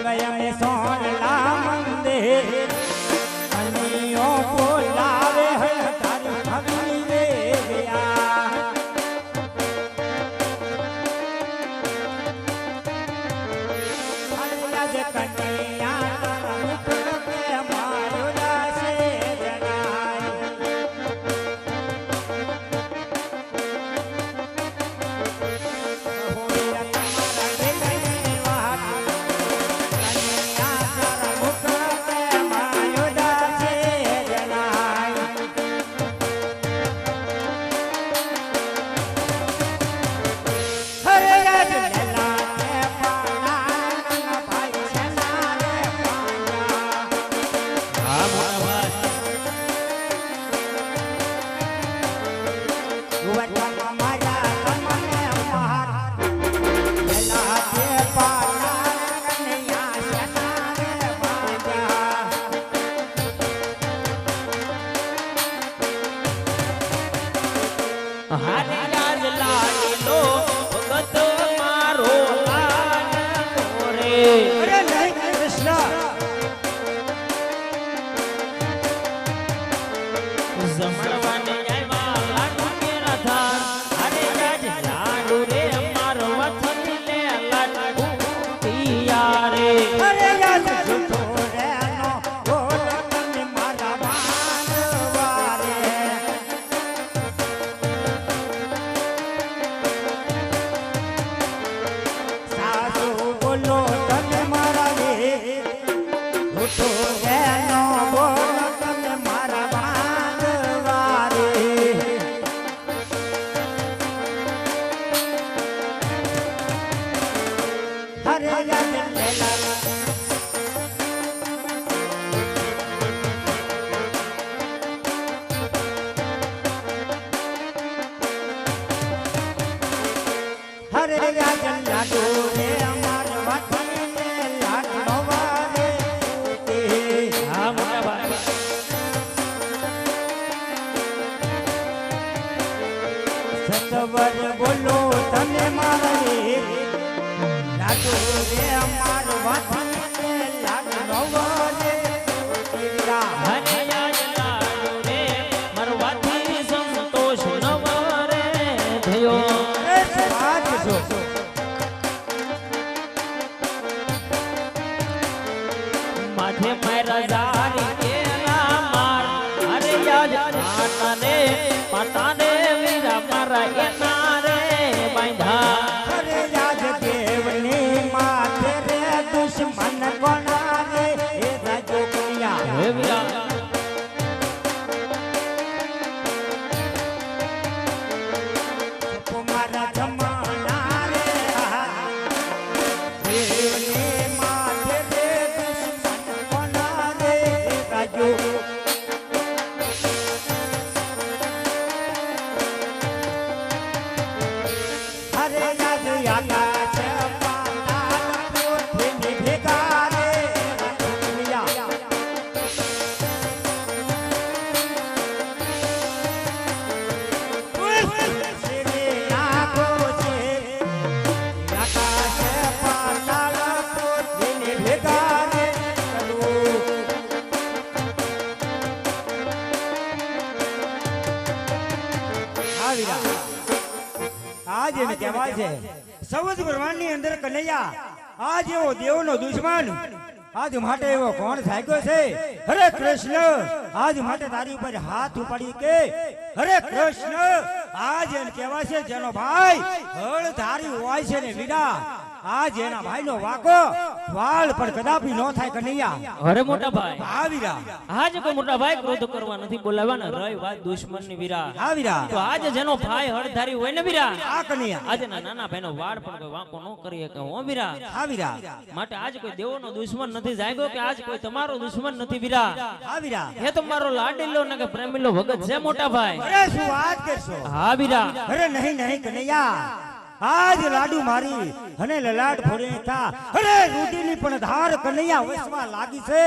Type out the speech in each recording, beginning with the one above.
મેલવયમે સોનલા મંદિર કનૈયો બોલાવે તારી ભગની વેવ્યા અલ્લાહ કનૈયા મિત્ર કે મારો દાસે જણાય બોલો તમે મારે લાડુ રે અમાર વાથી લાડુ નવરે લાડુ રે મરવાથી સંતોષ નવરે થયો માથે મારા જારી કેલા માર અરે યાદ આતાને પાતાને વીરા મારા એના રે બાંધા અરે યાદ દેવની માથે રે દુશ્મન કોના રે એ રાજો કન્યા હે વીરા મારા જમાના રે દેવની માથે રે દુશ્મન કોના રે એ રાજો આજ એને કહેવાય છે સૌદ બ્રહ્માંડની અંદર કનૈયા આજ એવો દેવનો દુશ્મન આજ માટે એવો કોણ થાક્યો છે હરે કૃષ્ણ આજ માટે તારી ઉપર હાથ ઉપાડી કે હરે કૃષ્ણ આજ એને કહેવાય છે જેનો ભાઈ હળ ધારી હોય છે ને વીરા આજ એના ભાઈનો વાકો વાળ પર કદાપી નો થાય કનૈયા અરે મોટા ભાઈ હા વીરા આજ કોઈ મોટા ભાઈ ક્રોધ કરવા નથી બોલાવાના રહી વાત દુશ્મનની વીરા હા વીરા તો આજ જેનો ભાઈ હળધારી હોય ને વીરા આ કનૈયા આજે નાના ભાઈનો વાળ પણ કોઈ વાંકો ન કરીએ કે હો વીરા હા વીરા માટે આજ કોઈ દેવોનો દુશ્મન નથી જાગ્યો કે આજ કોઈ તમારો દુશ્મન નથી વીરા હા વીરા હે તમારો લાડીલો ને કે પ્રેમીલો ભગત છે મોટા ભાઈ અરે શું વાત કરશો હા વીરા અરે નહીં નહીં કનૈયા આજ લાડુ મારી અને લલાટ ફોડે થા અરે રૂટીની પણ ધાર કનૈયા વસવા લાગી છે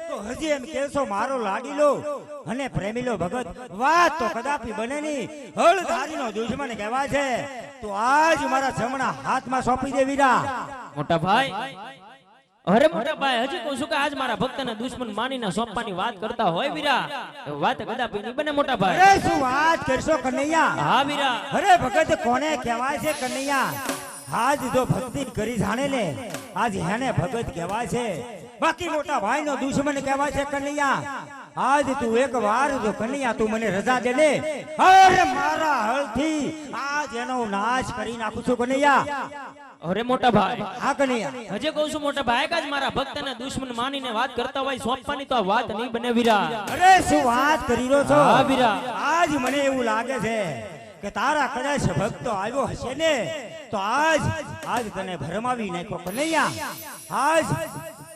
તો હજી એમ કેસો મારો લાડીલો અને પ્રેમીલો ભગત વાત તો કદાપી બને નહીં હળધારીનો દુશ્મન કહેવાય છે તો આજ મારા જમણા હાથમાં સોંપી દે વીરા મોટા ભાઈ અરે મોટા ભાઈ હજી કહું છું કે આજ મારા ભક્તને દુશ્મન માનીને સોંપવાની વાત કરતા હોય વીરા એ વાત કદાપી નહીં બને મોટા ભાઈ. અરે શું વાત કરશો કનૈયા? હા વીરા. અરે ભગત કોને કહેવાય છે કનૈયા? આજ જો ભક્તિ કરી જાણે ને આજ હેને ભગત કહેવાય છે, બાકી મોટા ભાઈનો દુશ્મન કહેવાય છે કનૈયા. આજ તું એક વાર જો કનૈયા તું મને રજા દે ને, અરે મારા હળથી આજ એનો નાશ કરી નાખું છું કનૈયા. અરે મોટા ભાઈ હા કનૈયા. હજી કહું છું મોટા ભાઈ કાજ મારા ભક્તને દુશ્મન માનીને વાત કરતા હોય સોંપવાની તો આ વાત નહીં બને વીરા. અરે શું વાત કરી રહ્યો છો? હા વીરા. આજ મને એવું લાગે છે કે તારા કદાચ ભક્તો આવ્યો હશે ને તો આજ તને ભરમાવી નાખ્યો કનૈયા. આજ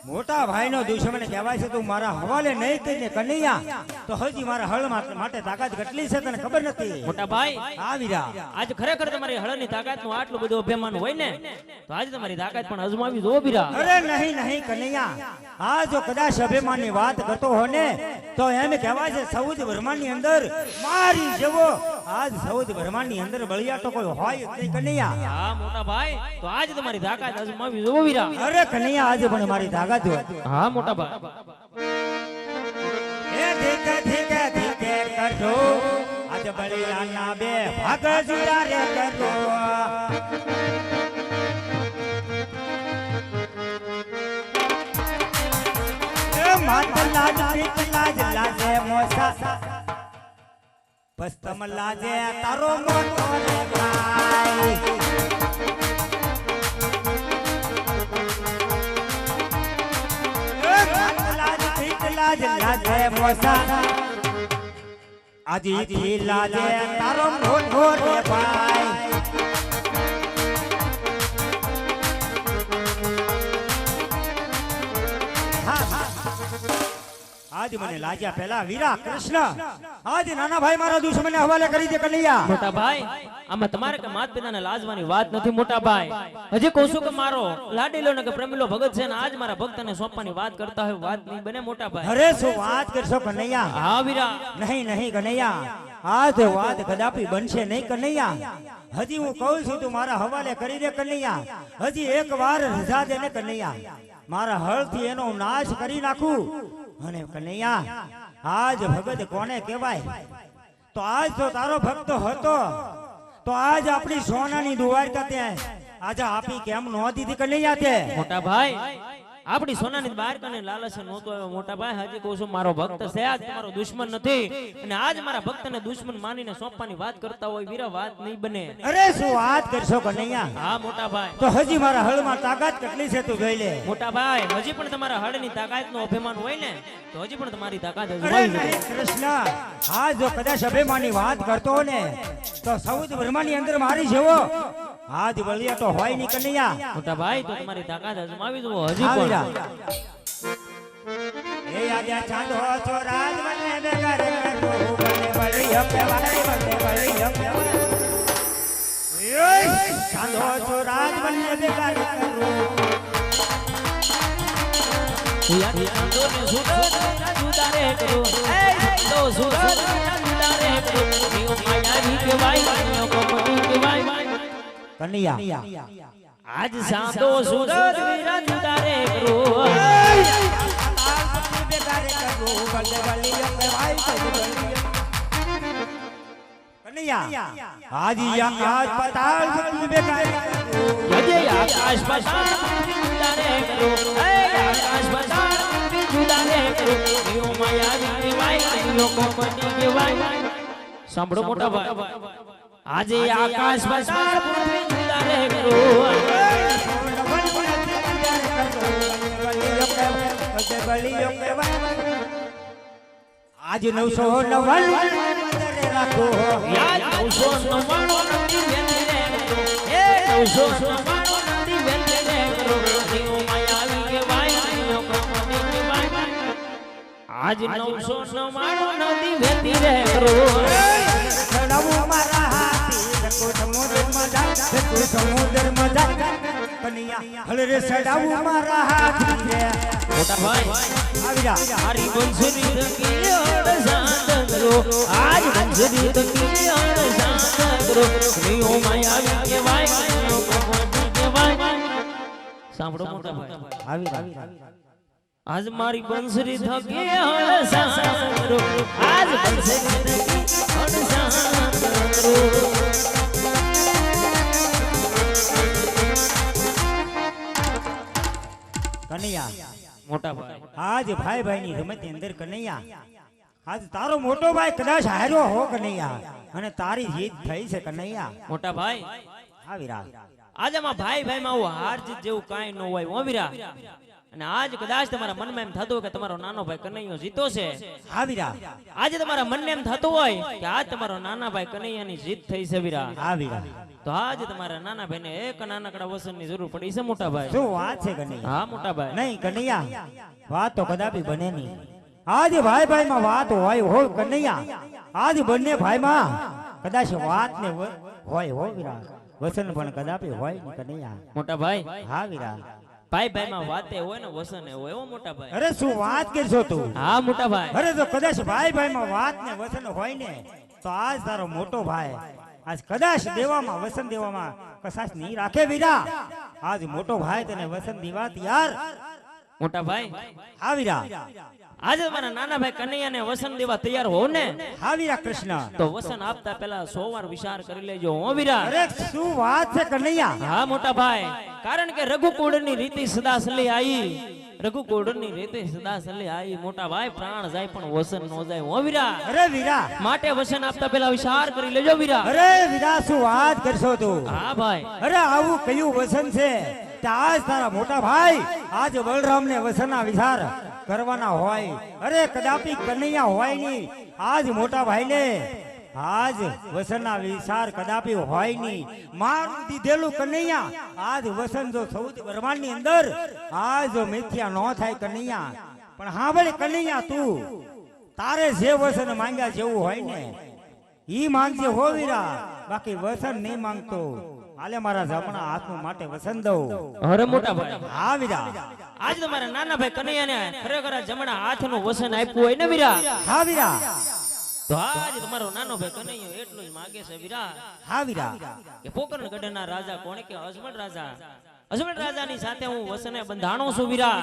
મોટા ભાઈનો દુશ્મન કહેવાય છે, તું મારા હવાલે નહીં કરીને કનૈયા તો હજી મારા હળ માટે તાકાત કેટલી છે તને ખબર નથી મોટા ભાઈ. હા વીરા. આજ ખરેખર તમારી હળની તાકાતનું આટલું બધું અભિમાન હોય ને તો આજે તમારી તાકાત પણ અજમાવી જો વીરા. અરે નહીં કનૈયા, આ જો કદાચ અભિમાનની વાત કરતો હો ને તો એમ કહેવાય છે સૌદ બ્રહ્માંડની અંદર મારી જેવો આજ સૌદ બ્રહ્માંડની અંદર બળિયા તો કોઈ હોય જ નહીં કનૈયા. હા મોટા ભાઈ તો આજે તમારી તાકાત અજમાવી જો વીરા. અરે કનૈયા આજે પણ મારી તાકાત હોય. હા મોટા ભાઈ. એ ધીકે ધીકે ધીકે કરજો આજ બળિયાના બે ભાગ જુદા રે કરજો. લાજે મોસા પસ્તમ લાજે તારો મોટો રે ભાઈ. લાજે મોસા આજી થી લાજે તારો મોટો રે ભાઈ. આજ મને લાગ્યા પેલા વીરા કૃષ્ણ આજ નાના ભાઈ મારા દુશ્મને હવાલે કરી દે કનૈયા. મોટા ભાઈ આમાં તમારે કે માત પિતાને લાજવાની વાત નથી મોટા ભાઈ. હજી કહું છું કે મારો લાડીલો ને કે પ્રેમીલો ભગત છે ને આજ મારા ભક્તને સોંપવાની વાત કરતા હોય વાત નહીં બને મોટા ભાઈ. અરે શું વાત કરશો કનૈયા? હા વીરા. નહીં કનૈયા, આજ વાત કદાપી બનશે નહીં કનૈયા. હજી હું કહું છું તું મારા હવાલે કરી દે કનૈયા. હજી એક વાર રજા દે ને કનૈયા, મારા હળથી એનો નાશ કરી નાખું. અને કનૈયા આજ ભગત કોને કહેવાય? તો આજ તો તારો ભક્ત હતો તો આજ આપણી સોનાની દ્વારકા ત્યાં આજે આપી કેમ નો દીધી કનૈયા તે? મોટા ભાઈ આપણી સોનાની દ્વારકાને લાલચ નહોતો આવ્યો મોટા ભાઈ. હજી કહું છું મારો ભક્ત છે આજ તમારો દુશ્મન નથી અને આજ મારા ભક્તને દુશ્મન માનીને સોંપવાની વાત કરતા હોય વીરા વાત નહીં બને. અરે શું વાત કરશો કનૈયા? હા મોટા ભાઈ. તો હજી મારા હળમાં તાકાત કેટલી છે તું જોઈ લે. મોટા ભાઈ હજી પણ તમારા હળની તાકાતનો અભિમાન હોય ને તો હજી પણ તમારી તાકાત અરે અજમાવી નહીં કૃષ્ણ, આ જો કદાચ અભિમાનની વાત કરતો ને તો સૌદ બ્રહ્માંડની અંદર મારી જેવો આજ બળિયા તો હોય નહીં કનૈયા. મોટા ભાઈ તો તમારી તાકાત અજમાવી દો હજી હા, પણ. વીરા. એ આદ્યા ચાંદો છો રાજ મને બેકાર કરો બને બળિયા કહેવાય બને બળિયા કહેવાય. એ ચાંદો છો રાજ મને બેકાર કરો. યાદી આંદોને સુરત જુદારે કરો એ તો સુરત જુદારે કરો નિયો માયાવી કહેવાય નિયો કોપટી કહેવાય. કનૈયા આજ સાંતો સુરત વીરા જુદારે કરો બેકાર કરો બને બળિયા કહેવાય બને બળિયા. કનૈયા આજી આકાશ પાતાળ બધું બેકાર કરો. યજે આકાશ પાતાળ જુદારે કરો એ આકાશ પાતાળ જુદારે કરો નિયો માયાવી કહેવાય નિયો કોપટી કહેવાય. સાંભળો મોટા ભાઈ આજે આકાશ પાતાળ પૃથ્વી જુદારે કરો આજ 999 રાખો યાદ 999 નદી વેંદરે કરો એ 999 નદી વેંદરે કરો નિયો માયાવી કહેવાય નિયો કોપટી કહેવાય. આજ 999 નદી વેંદરે કરો સડાવું મારા હાથી લખો સમુદ્રમાં જાય લખો સમુદ્રમાં જાય કનૈયા હળ રે સડાવું મારા હાથી રે. મોટા ભાઈ આવી જા. મારી બંસરી તકી અડ શાંત કરો આજ બંસરી તકી અડ શાંત કરો નિયો માયાવી કહેવાય નિયો કોપટી કહેવાય. સાંભળો મોટા ભાઈ આવી આજ મારી બંસરી થકે હળસારો આજ બંસરી થકે હળસારો કનૈયા મોટા ભાઈ આજ ભાઈ ભાઈ ની રમત ની અંદર કનૈયા આજ તારો મોટો ભાઈ કદાચ હાર્યો હો કનૈયા અને તારી જીત થઈ છે કનૈયા મોટા ભાઈ હા વીરા આજે માં ભાઈ ભાઈ માં આવું હાર જીત જેવું કાંઈ ન હોય હો વીરા અને આજ કદાચ તમારા મનમાં એમ થતું હોય કે તમારો નાનો ભાઈ કનૈયો જીતો છે હા વીરા આજે તમારા મનને એમ થતું હોય કે આજ તમારો નાના ભાઈ કનૈયાની જીત થઈ છે વીરા હા વીરા તો આજે તમારા નાના ભાઈને એક નાનકડા વસનની જરૂર પડી છે મોટા ભાઈ શું વાત છે કનૈયા હા મોટા ભાઈ નહીં કનૈયા વાત તો કદાપી બને નહીં આજ ભાઈ ભાઈ માં વાત હોય કનૈયા આજ બંને ભાઈ માં કદાચ વાત ને હોય હો વીરા વસન પણ કદાપી હોય નહીં કનૈયા મોટા ભાઈ હા વીરા ભાઈ ભાઈ માં વાતે હોય ને વસન હોય હો મોટા ભાઈ અરે શું વાત કરશો તું હા મોટા ભાઈ અરે તો કદાચ ભાઈ ભાઈ માં વાત ને વસન હોય ને તો આજ તારો મોટો ભાઈ આજ કદાચ દેવામાં વસન દેવામાં કશાશ નહીં રાખે વીરા આજ મોટો ભાઈ તને વસન દીવાત યાર મોટા ભાઈ હા વીરા આજે તમારા નાના ભાઈ કનૈયાને વસન દેવા તૈયાર હો ને હા વીરા કૃષ્ણ તો વસન આપતા પહેલા 100 વાર વિચાર કરી લેજો હો વીરા અરે શું વાત છે કનૈયા હા મોટા ભાઈ કારણ કે રઘુકુળની રીતિ સદા સલી આવી રઘુકુળની રીતિ સદા સલી આવી મોટા ભાઈ પ્રાણ જાય પણ વસન નો જાય હો વીરા અરે વીરા માટે વસન આપતા પહેલા વિચાર કરી લેજો વીરા અરે વીરા શું વાત કરશો તું હા ભાઈ અરે આવું કયું વસન છે તે આજ તારા મોટા ભાઈ આજ બલરામ ને વસનના વિચાર કરવાના હોય અરે કદાપી કનૈયા હોય નહીં આજ મોટા ભાઈ ને આજ વસનના વિચાર કદાપી હોય નહીં મારું દીધેલું કનૈયા આજ વસન જો સૌથી બ્રહ્માંડ ની અંદર આજ જો મિથ્યા ન થાય કનૈયા પણ હા ભલે કનૈયા તું તારે જે વસન માંગ્યા જેવું હોય ને ઈ માંગજે હો વીરા બાકી વસન નહીં માંગતો હાલે મારા જમણા હાથનું માટે વસન દઉં અરે મોટા ભાઈ હા વીરા આજ તમારા નાના ભાઈ કનૈયાને ખરેખર જમણા હાથનું વસન આપ્યું હોય ને વીરા હા વીરા તો આજ તમારો નાનો ભાઈ કનૈયો એટલું જ માંગે છે વીરા હા વીરા કે પોકરણ ગઢના રાજા કોણે કે અજમલ રાજા અજમલ રાજાની સાથે હું વસને બંધાણો છું વીરા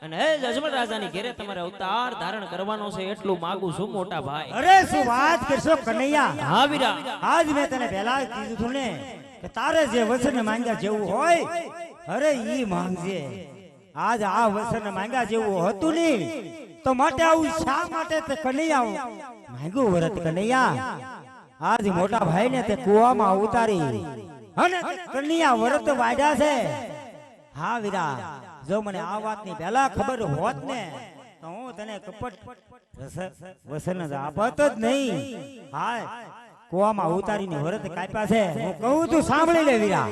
અને એ જ અજમલ રાજાની ઘેરે તમારે અવતાર ધારણ કરવાનો છે એટલું માંગુ છું મોટા ભાઈ અરે શું વાત કરશો કનૈયા હા વીરા આજ મેં તને પહેલા જ કીધું હતું ને કે તારે જે વસન માંગ્યા જેવું હોય અરે ઈ માંગજે આજ આ વસન માંગ્યા જેવું હતું નહીં તો માટે આવું શા માટે તે કનૈયા માંગ્યું વરત કનૈયા આજ મોટા ભાઈ ને તે કુવામાં ઉતારી અને તે કનૈયા વરત વાડ્યા છે હા વીરા જો મને આ વાતની પહેલા ખબર હોત ને તો હું તને કપટ વસન જ આપત જ નહીં હા કુવામાં ઉતારીને વરત કાપ્યા છે હું કહું તું સાંભળી લે વીરા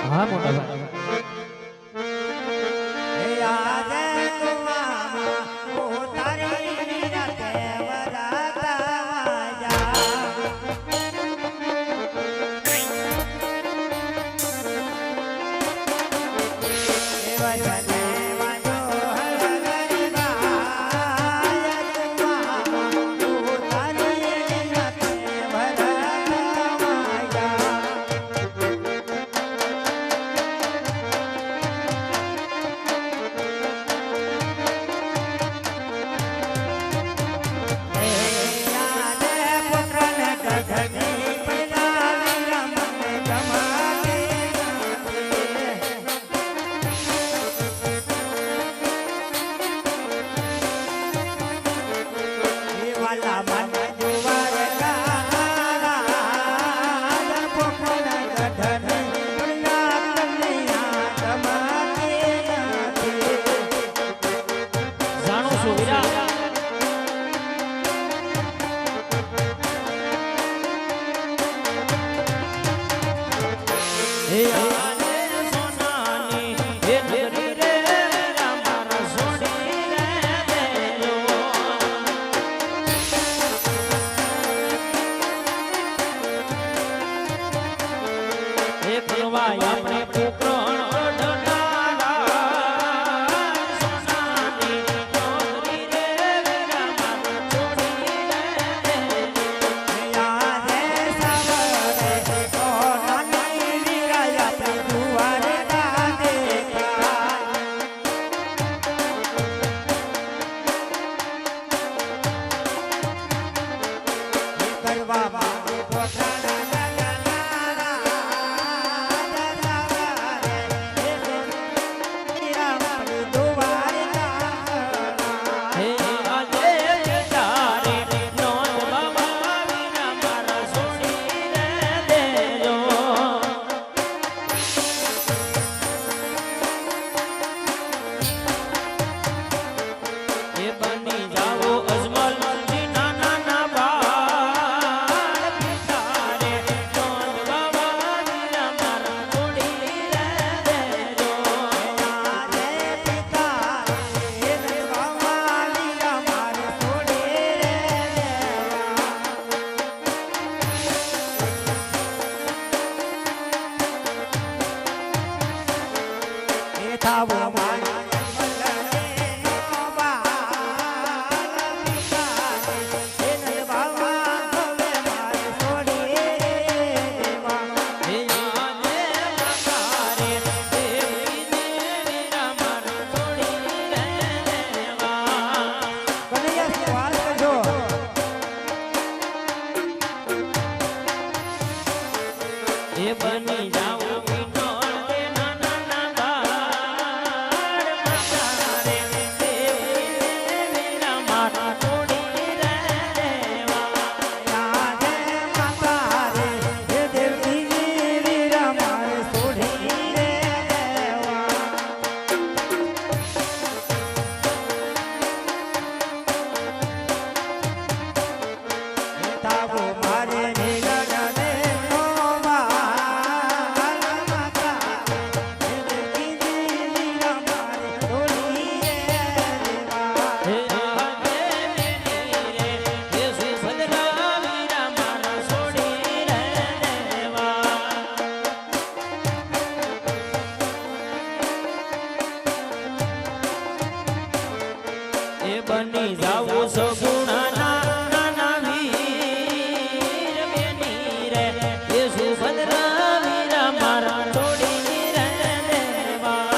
હા મોટા ભાઈ હે આજે કુવામાં ઉતારીને તે વરત વાજા બની જાવું સગુણાના નાના વીર બેની રે એ સુભદ્રા વીર મારા છોડી રે દેવા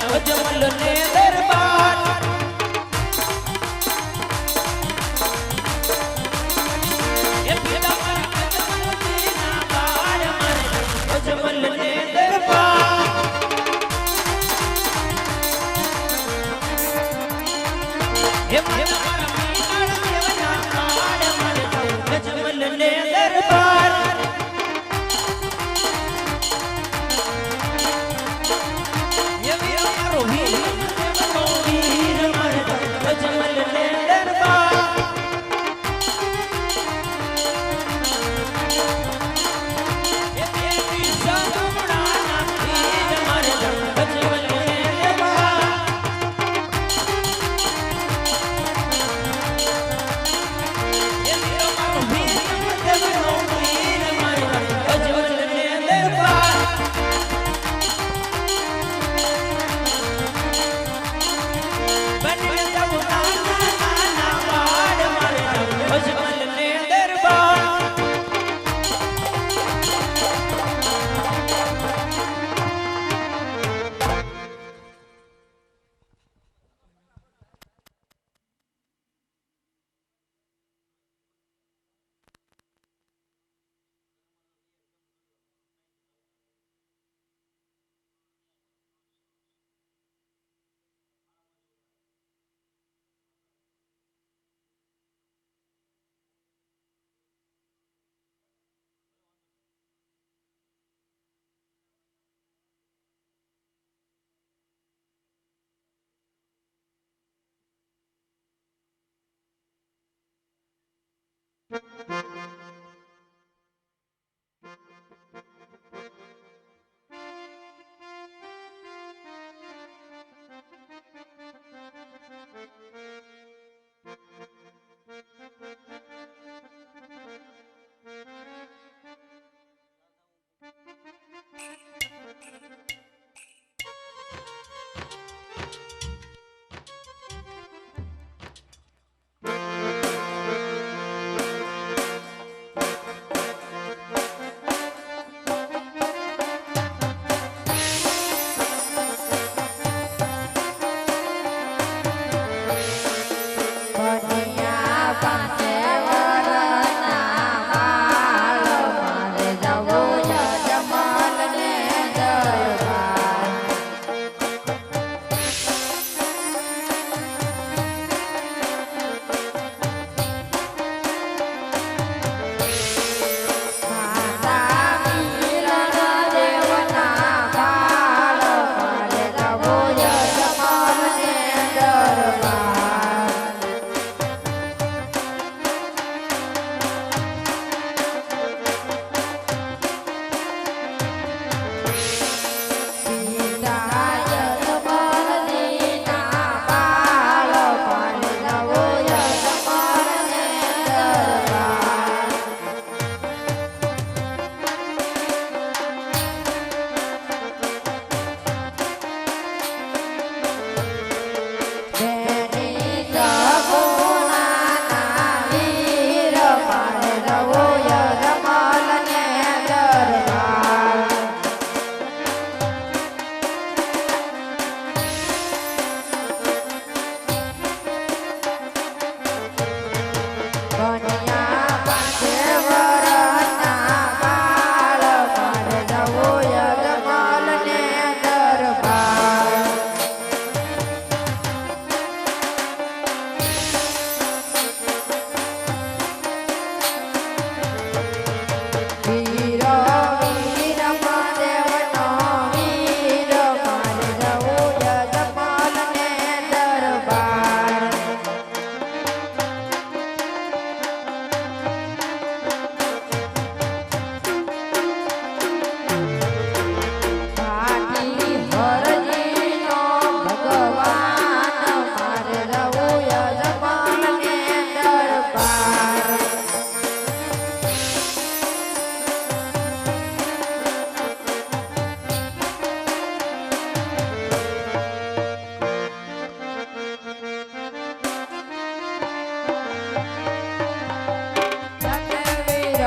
અજમલ ને દરબાર એ પીડા પર અજમલ ના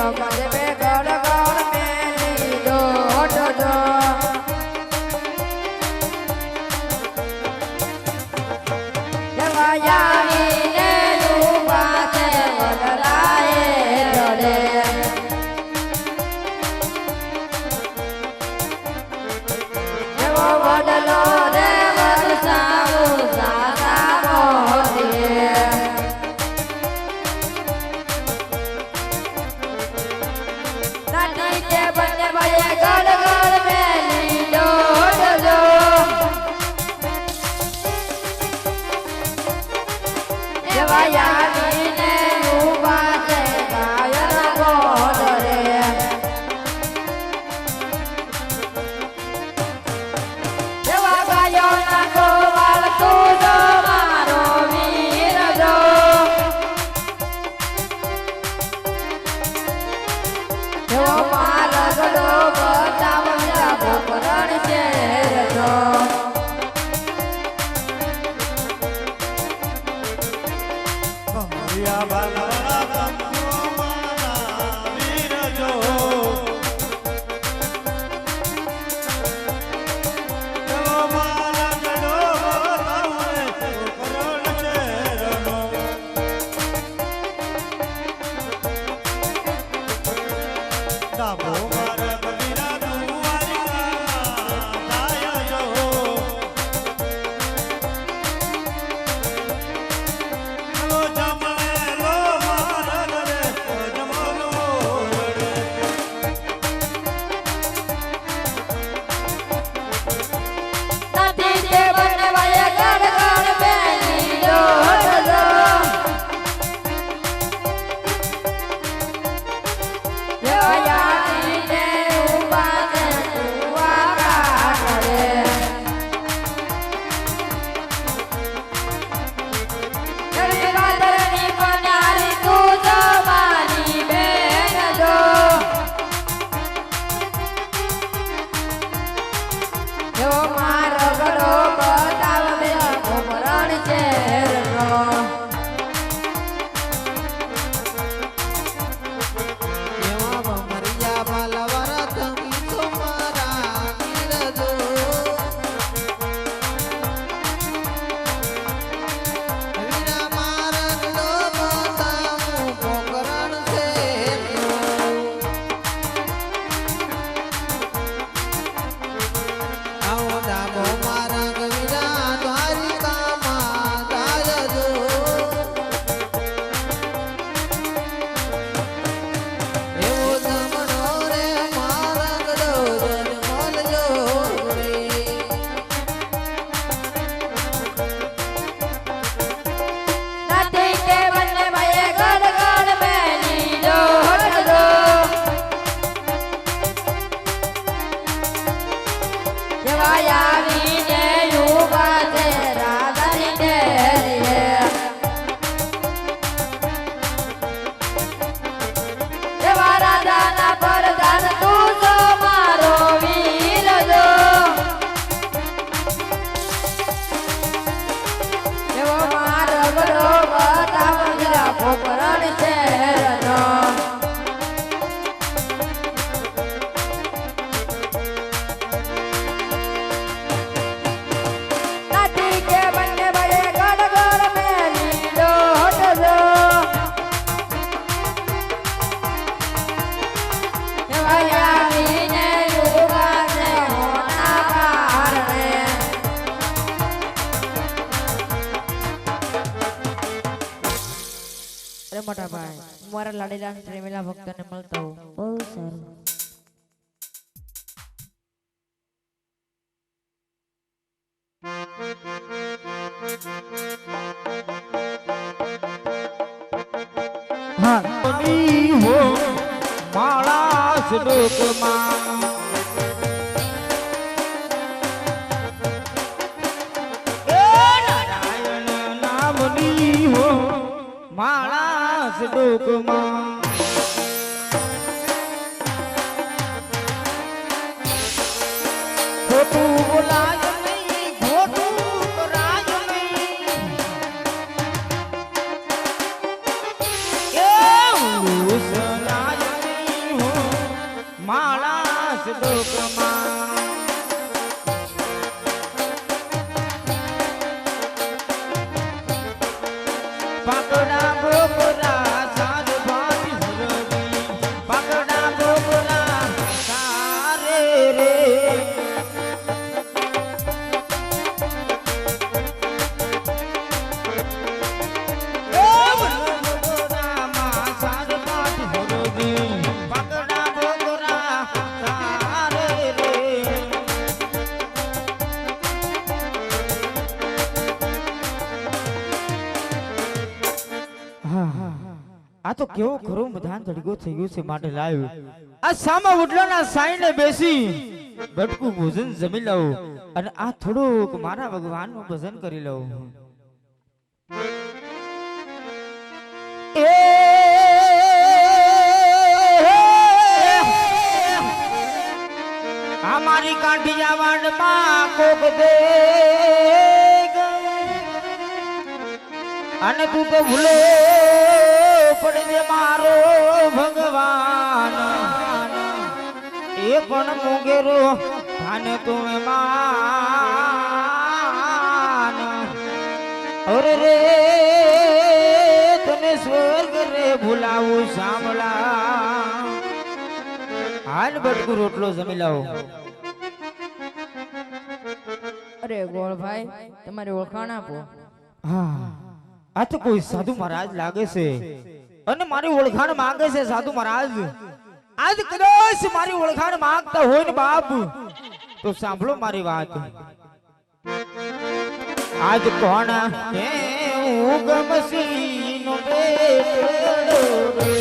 ગજબે ગળ ગળ મેલી દોડજો જવાયાવીને રૂપા છે વડલાએ રડે એવો વડલો રે વરસાવું સાસા મોદીએ નાની કે બંને ભાઈએ ગળ ગળ મેલી દોડજો જવાયાવીને રૂપા છે ગાયન ગોળ રે જેવા ગાયો ના ગોવાળ તું જો મારો વીર જો જેવો મારગડો બતાવ્યા ભોકરણ શેર જો કમરિયા બાલા તમો મારા વીર જો તો મારા ગડો બતાવે કરણ શેરનો ડાબો મારા કબીરા દુવારી જાય જો જમણેલો મારા રે જમલો નથી તે બંને ભાઈએ ગળ ગળ મેલી દોડજો જવાયાવીને રૂપા છે તુવારા કરે જરી વાદળની પનારી તું જો મારી બેન જો જો મારો ગળો બતાવે ભોમરણ શેરનો એવા મરિયા બાલવરા તમે તો મારા વીર જો વીરા મારગડો બતાવું પોકરણ શેરનો આવો ડાબો મારા કવિરા દ્વારિકામાં જાય જો એવો જમણો રે મારગડો જન્મલજો રે નથી કે બંને ભાઈએ ગળ ગળ મેલી દોડજો જવાયાવીને રૂપા છે રાધાની ડેરીએ જેવા રાધાના પરદાન તું જો મારો વીર જો જેવો મારો ગળો બતાવ્યા ભોકરણ શેરનો નથી કે બંને ભાઈએ ગળ ગળ મેલી દોડજો જવાયાવીને રૂપા છે હોના કારણે અરે મોટા ભાઈ હું મારા લાડીલા અને પ્રેમીલા ભક્તોને મળતો હોઉં બહુ સારું હો માળા સુડુકમાં એ નારાયણ નામની હો માળા સુડુકમાં ખોટું બોલાય નહીં ખોટું કરાય નહીં એ ઉસલાય નહીં તો કેવો ખરો મધાન તડકો થઈ ગયો છે માટે લાવ્યો આ સામા ઉડલાના સાઈને બેસી બટકું ભોજન જમી લઉં અને આ થોડુંક મારા ભગવાનનું ભજન કરી લઉં મારી કાંઠિયા વાંડમાં કોક દે અને તું તો ભૂલો પડજે મારો ભગવાન એ પણ મોગેરો થાને તું માન અરે રે તને સ્વર્ગ રે ભૂલાવું સાંભળા હાલ બટકું રોટલો જમી લાવો અરે ગોળભાઈ તમારી ઓળખાણ આપો. હા આ તો કોઈ સાધુ મહારાજ લાગે છે અને મારી ઓળખાણ માંગે છે સાધુ મહારાજ આજ કદાચ મારી ઓળખાણ માંગતા હોય ને બાપ તો સાંભળો મારી વાત આજ કોણ હે ઉગમસી નો બેટો રે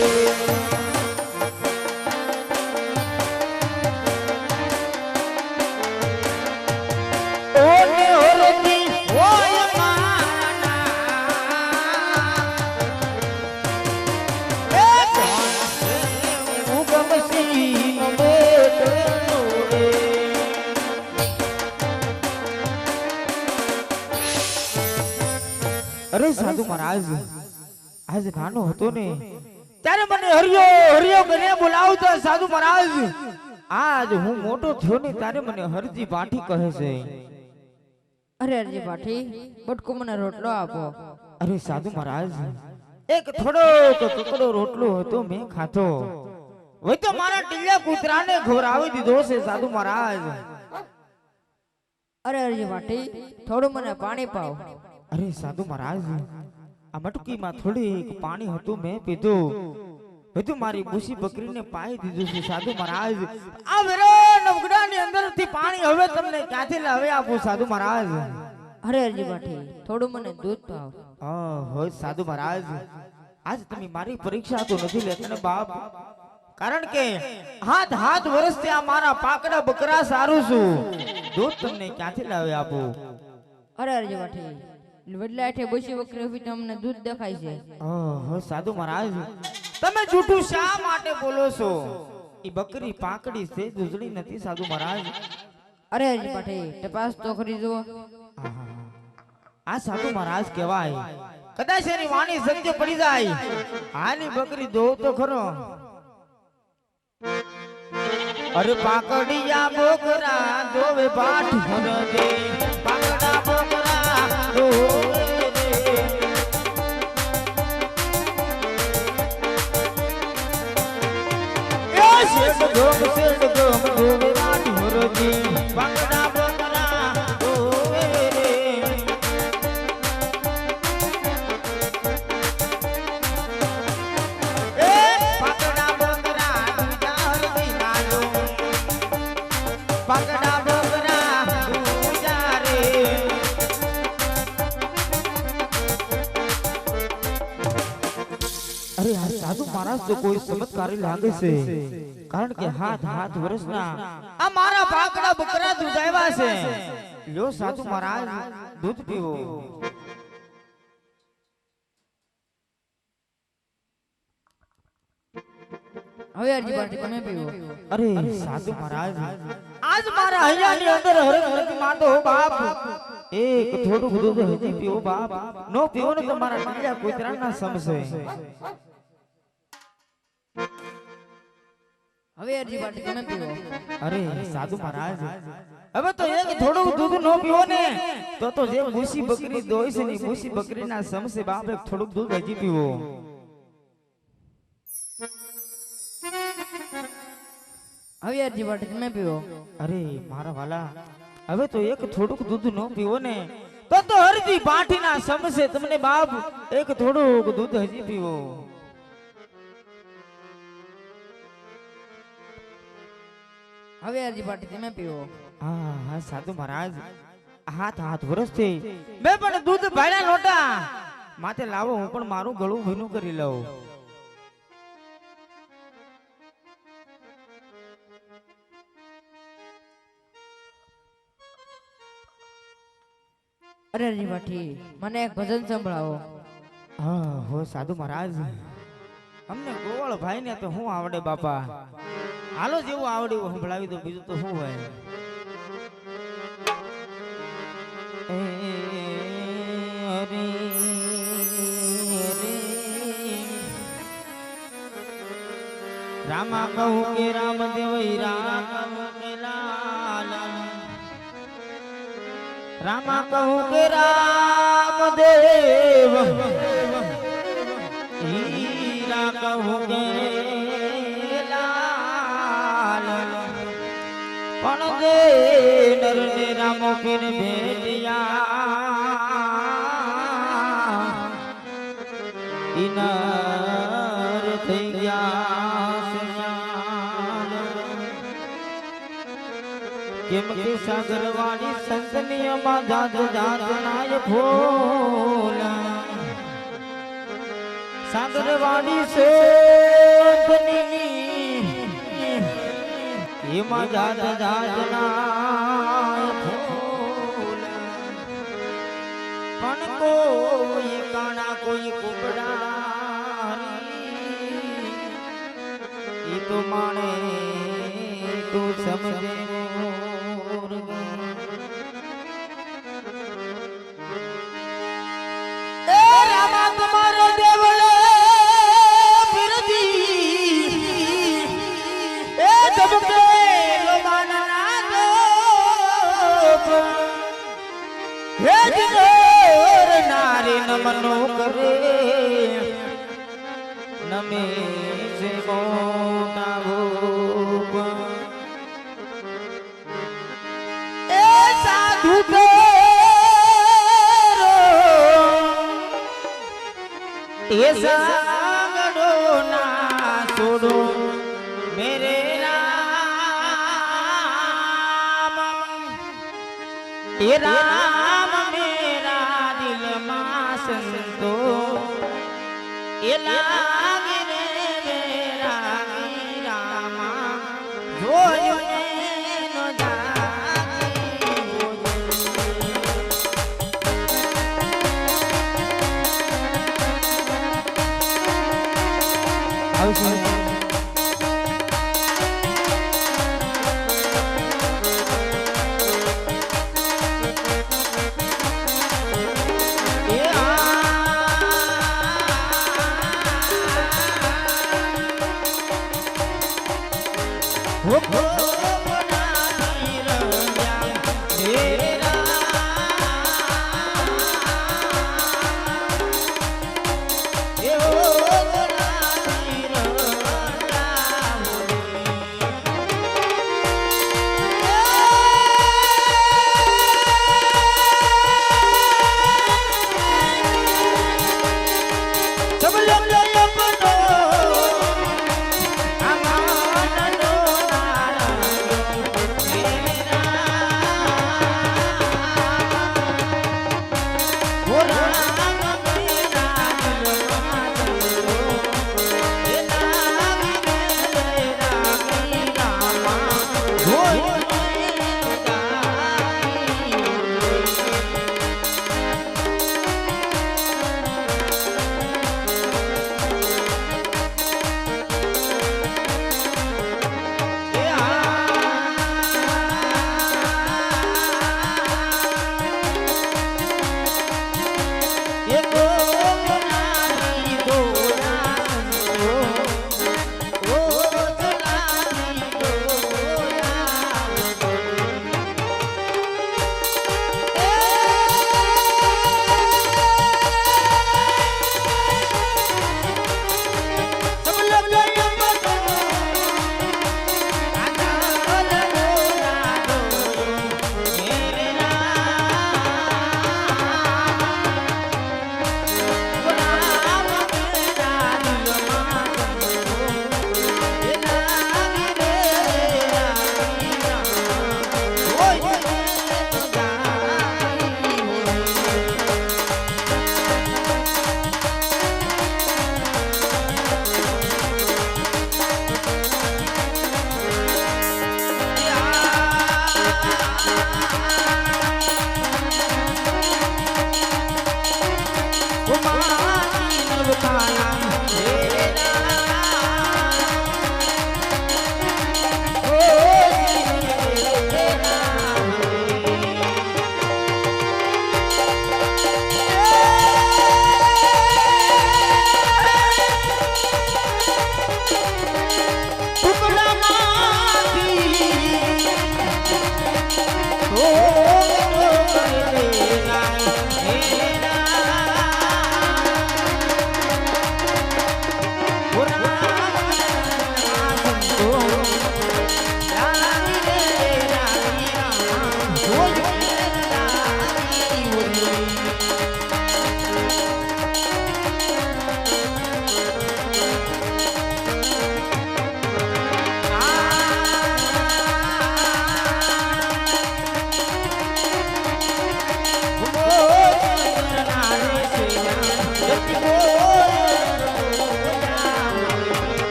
અરે સાધુ મહારાજ આજ નાનો હતો ને ત્યારે મને હરિયો હરિયો કરીને બોલાવતો સાધુ મહારાજ આજ હું મોટો થયો ને ત્યારે મને હરજી પાઠી કહે છે. અરે હરજી પાઠી બટકો મને રોટલો આપો. અરે સાધુ મહારાજ એક થોડો કકડો રોટલો હતો મેં ખાતો હવે તો મારા ટીલા કૂતરાને ખવડાવી દીધો છે સાધુ મહારાજ. અરે હરજી પાઠી થોડું મને પાણી પાવ. અરે સાધુ મહારાજ આ મટકીમાં થોડીક પાણી હતું મેં પીધું બધું મારી બુસી બકરીને પાઈ દીધું છે સાધુ મહારાજ. આ વેરો નવગડાની અંદરથી પાણી હવે તમને ક્યાંથી લાવે આપું સાધુ મહારાજ? અરે હરજી પાઠી થોડું મને દૂધ પાવ. હોય સાધુ મહારાજ આજ તમે મારી પરીક્ષા તો નથી લેતા ને બાપ કારણ કે હાથ હાથ વર્ષથી આ મારા પાકડા બકરા સારું છું દૂધ તમને ક્યાંથી લાવે આપું? અરે હરજી પાઠી વડલા હેઠે બસી બકરી ઉભી તમને દૂધ દેખાય છે. સાધુ મહારાજ તમે જૂઠું શા માટે બોલો છો? ઈ બકરી પાકડી છે દૂધડી નથી સાધુ મહારાજ. અરે હરજી પાઠી તપાસ તો કરી જુઓ. આ સાધુ મહારાજ કહેવાય કદાચ એની વાણી સત્ય પડી જાય હાલી બકરી દો તો ખરો. અરે પાકડિયા બોકરા દોવે પાઠ ભરજે પાકડા બોકરા દોવે રે એ શેડ ગોમ દોવે પાઠ ભરજે પાકડા બોકરા દોવે રે એ પાકડા બોકરા દુજાર દિનાલો પાકડા બોકરા દુજારે. અરે આ સાધુ મહારાજ તો કોઈ ચમત્કારી લાગે છે કારણ કે હાથ હાથ વર્ષના આ મારા પાકડા બકરા દૂધાવ્યા છે. લ્યો સાધુ મહારાજ દૂધ પીવો. હવે હરજી પાઠી તમે પીવો. અરે સાધુ મહારાજ આજ મારા હૈયાની અંદર હરક હરક માંડો બાપ એક થોડું દૂધ હજી પીવો બાપ નો પીવો ને તમારા ટીલા કૂતરાના સમસે. હવે હરજી પાઠી તમે પીવો. અરે સાધુ મહારાજ હવે તો એક થોડું દૂધ નો પીવો ને તો જે મૂસી બકરી દોઈ છે ને મૂસી બકરીના સમસે બાપ એક થોડુંક દૂધ હજી પીવો. હવે હરજી પાઠી તમે પીવો. અરે મારા વાલા હવે તો એક થોડુંક દૂધ નો પીવો ને તો હરજી પાઠીના સમસે તમને બાપ એક થોડુંક દૂધ હજી પીવો. હવે હરજી પાઠી તમે પીવો. હા હા સાધુ મહારાજ હાથ હાથ વર્ષથી મેં પણ દૂધ ભાડ્યા નોટા માથે લાવો હું પણ મારું ગળું ભીનું કરી લઉં. અરે રીવાઠી મને એક ભજન સંભળાવો. હા હો સાધુ મહારાજ, અમને ગોવાળ ભાઈ ને તો શું આવડે બાપા, હાલો જેવું આવડ્યું સંભળાવી દો, બીજું તો શું હોય. એ હરે હરે રામા કહું કે રામદેવ રામ કહું કે લાલ, રામા કહું કે રામદેવ, હીરા કહું કે લાલ, પણ જે નર ને રામો પીર ભેટિયા, ઇનર થઈ ગયા સજાન. કેમ કે સાગરવાણી સંતનિયમાં જાત જાતનાય ફૂલ, સાગરવાણી સંતની એમાં જાત જાતનાય ફૂલ, પણ કોઈ કાણા કોઈ કુબડા ઈ તો માણે તું સમજે. નમનો કરે નમે છે મોટા ભૂપ, એ સાધુ એ સાગડો ના છોડો મેરે રામ, એ રામ મેરા દિલ માં સંતો એ લાગે રે મેરા રામા, જોયું ને નો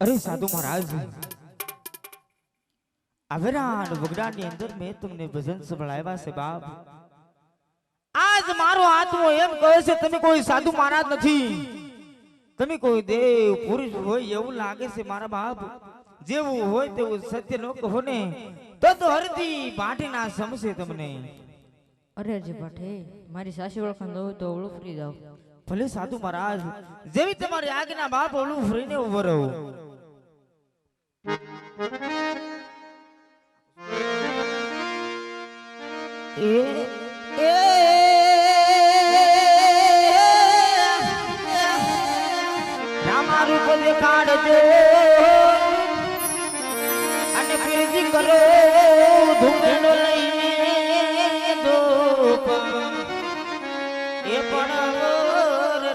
અરે સાધુ મહારાજ, અવેરાન વગડાની અંદર મેં તમને ભજન સંભળાવ્યા છે બાપ. આજ મારો આત્મો એમ કહે છે તમે કોઈ સાધુ મહારાજ નથી, તમે કોઈ દેવ પુરુષ હોય એવું લાગે છે મારા બાપ. જેવું હોય તેવું સત્ય નો કહો ને તો હરદી ભાટી ના સમશે તમને. અરે અરજી ભટ્ટે, મારી સાસી ઓળખાણ દઉં તો ઓળું ફરી જાવ. ભલે સાધુ મહારાજ, જેવી તમારી આજ્ઞા બાપ, ઓલું ફરીને ઉભો રહો. રામા રૂપ દેખાડજો અને પ્રીતિ કરો ધૂપેડો લઈને ધૂપ એ પણ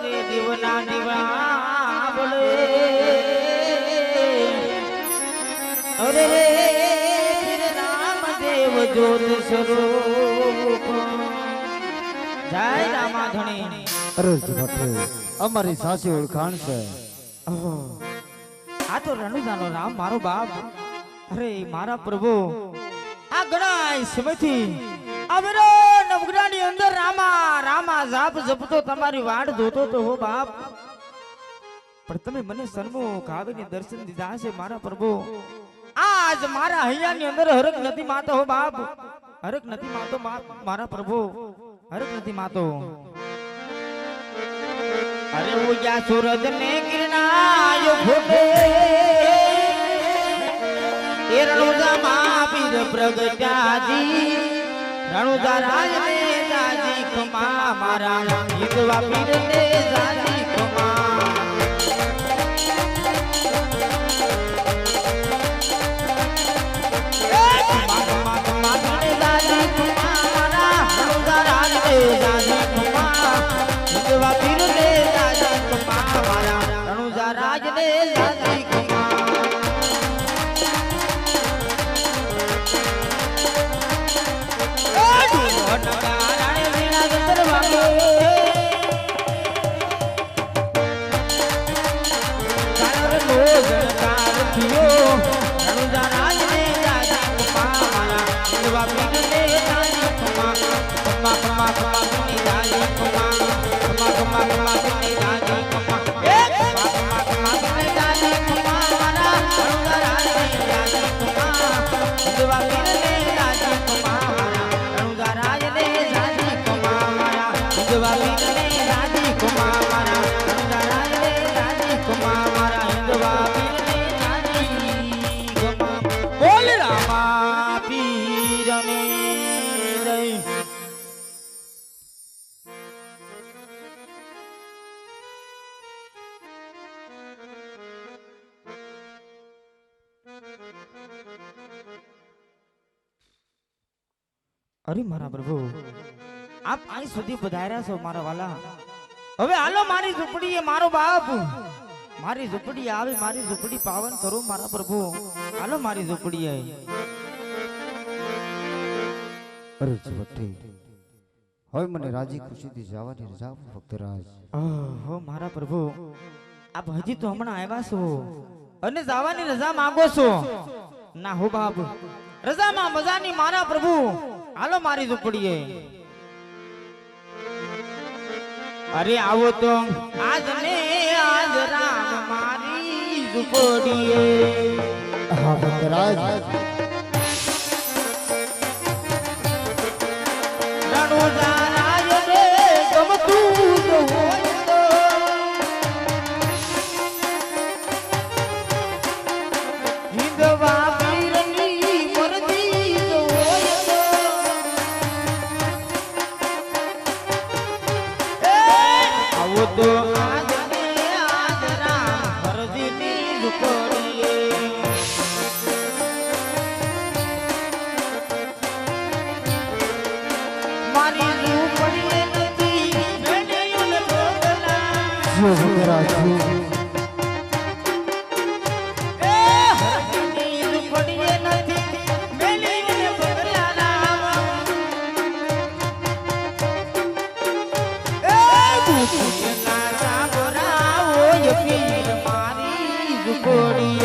રે દીવના દીવા બોલે. અરે રે રામદેવ જ્યોત સ્વરૂપ. જય રામાધણી. અરજી ભટ્ટે, અમારી સાસી ઓળખાણ છે. આ તો રણુજાનો રામ મારો બાપ. અરે મારા પ્રભુ, આ ઘણા સમયથી અવેરો નવગડાની અંદર રામા રામા જાપ જપતો તમારી વાડ જોતો તો હો બાપ. પણ તમે મને સન્મુખ આવીને દર્શન દીધા છે મારા પ્રભુ. આજ મારા હૈયાની અંદર હરક નથી માતો હો બાપ, હરક નથી માતો મારા પ્રભુ, હરક નથી માતો. અરે ઉજા સૂરજ ને કિરણાયો ફૂટે એ રણુજા માં પીર પ્રગટ્યાજી. રણુજા રાજ ને જાજી ખમા મારા હિંદવા પીર ને જાજી ખમા. અરે મારા પ્રભુ, આપ અહીં સુધી પધાર્યા છો મારા વાલા. હવે હાલો મારી ઝૂંપડીએ મારો બાપ, મારી ઝૂંપડી આવે, મારી ઝૂંપડી પાવન કરો મારા પ્રભુ. હાલો મારી ઝૂંપડીએ. અરજી ભટ્ટે, હવે મને રાજી ખુશીથી જવાની રજા આપો ભક્તરાજ. હો મારા પ્રભુ, આપ હજી તો હમણાં આવ્યા છો અને જવાની રજા માંગો છો? ના હો બાપ, રજામાં મજાની મારા પ્રભુ. હાલો મારી ઝૂંપડીએ. અરે આવો તો આજ ને આજ રામ મારી ઝૂંપડીએ. હા ભક્તરાજ. રણુજા રાજ રે ગમતું જ હોય તો હિંદવા પીરની મરજી જ હોય તો આવો તો આજ ને આજ રામ ફરજીની ઝૂંપડીએ. મારી ઝૂંપડીએ નથી મેળ્યું ભોગલા. ભક્તરાજ, હરજીની ઝૂંપડીએ નથી મેળ્યું ભોગલા રામ. ભૂખીના સાંભળાવો પીર મારી ઝૂંપડીએ.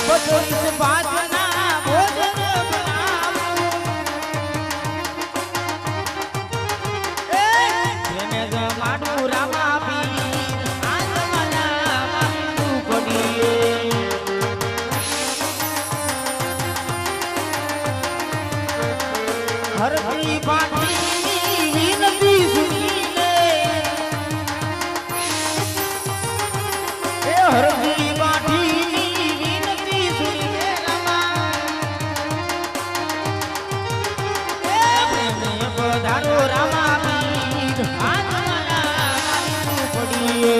બચોઈસ ભાતના ભોજન બનાવું. જેને જમાડું રામા પીર આજ મારા માથું પડીએ. હરખી પાટીની વિનતી સુનીને એ હરખી પાટીની વિનતી સુનીને રામા એ પ્રેમે પધારો રામા પીર આજ મારા માથું પડીએ.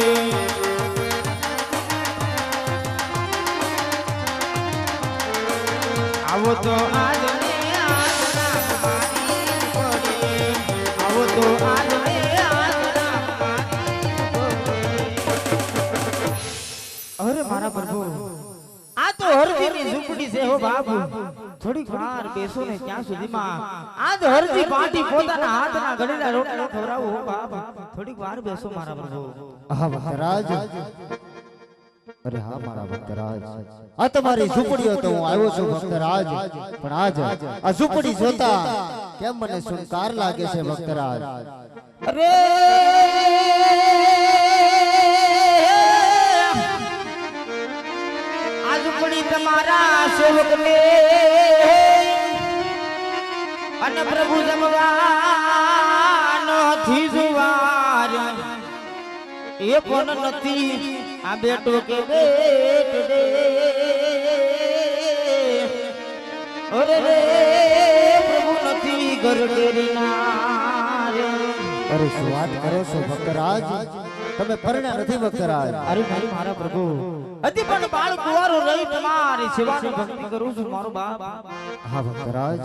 આવો તો આજ ને આજ રામ મારી પડે. આવો તો આજ ને આજ રામ મારી પડે. અરે મારા પ્રભુ આ તો હરજીની ઝૂંપડી છે હો બાપુ. થોડીક વાર બેસો ને ત્યાં સુધીમાં આજ હરજી પાટી પોતાના હાથના ઘડેલા રોટલા ખવડાવો હો બાપ. થોડીક વાર બેસો મારા પ્રભુ. હા ભક્તરાજ, અરે હા મારા ભક્તરાજ, આ તમારી ઝૂંપડીઓ તો હું આવ્યો છું ભક્તરાજ, પણ આજ આ ઝૂંપડી જોતા કેમ મને સુનકાર લાગે છે ભક્તરાજ. અરે આજ પડી તમારા સેવકને અને પ્રભુ જમવાનો થી જુવાર એ પણ નથી આ બેટો કે બેટ દે. અરે રે પ્રભુ નથી ઘર કેરીના રે. અરે શું વાત કરો છો ભક્તરાજ, તમે પરણ્યા નથી ભક્તરાજ. અરે મારી મારા પ્રભુ હજી પણ બાળ કુંવારો રહી તમારી સેવાની ભક્તિ કરું છું મારો બાપ. હા ભક્તરાજ,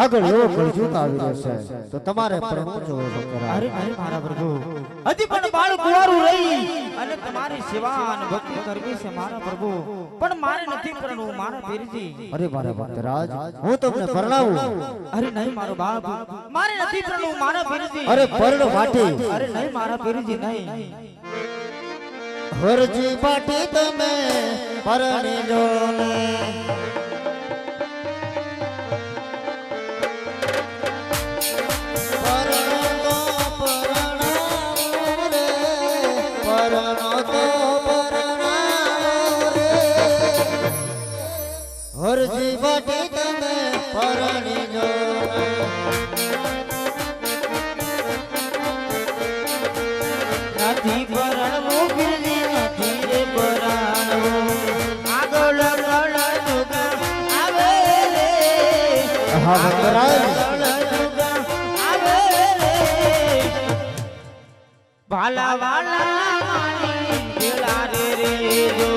આગળ એવો કળજુગ આવી રહ્યો છે તો તમારે પરણવું જોઈએ ભક્તરાજ. અરે અરે મારા પ્રભુ હજી પણ બાળ કુંવારો રહી અને તમારી સેવા અને ભક્તિ કરવી છે મારા પ્રભુ. પણ મારે નથી પરણવું મારા પીરજી. અરે મારા ભક્તરાજ, હું તમને પરણાવું. અરે નહીં મારો બાપ, મારે નથી પરણવું મારા પીરજી. અરે પરણો માટે અરે નહીં મારા પીરજી નહીં. હરજી પાટી તમે પરણી જો ને. પરણો તો પરણાવો રે, પરણો તો પરણાવો રે. હરજી પાટી તમે પરણી જો ને. નથી પરણવું પીરજી નથી રે પરણવું. આગળ ગળ જુગ આવે રે. હા ભક્તરાજ, ભાલા વાલા મારી ભેળા રે રે જો.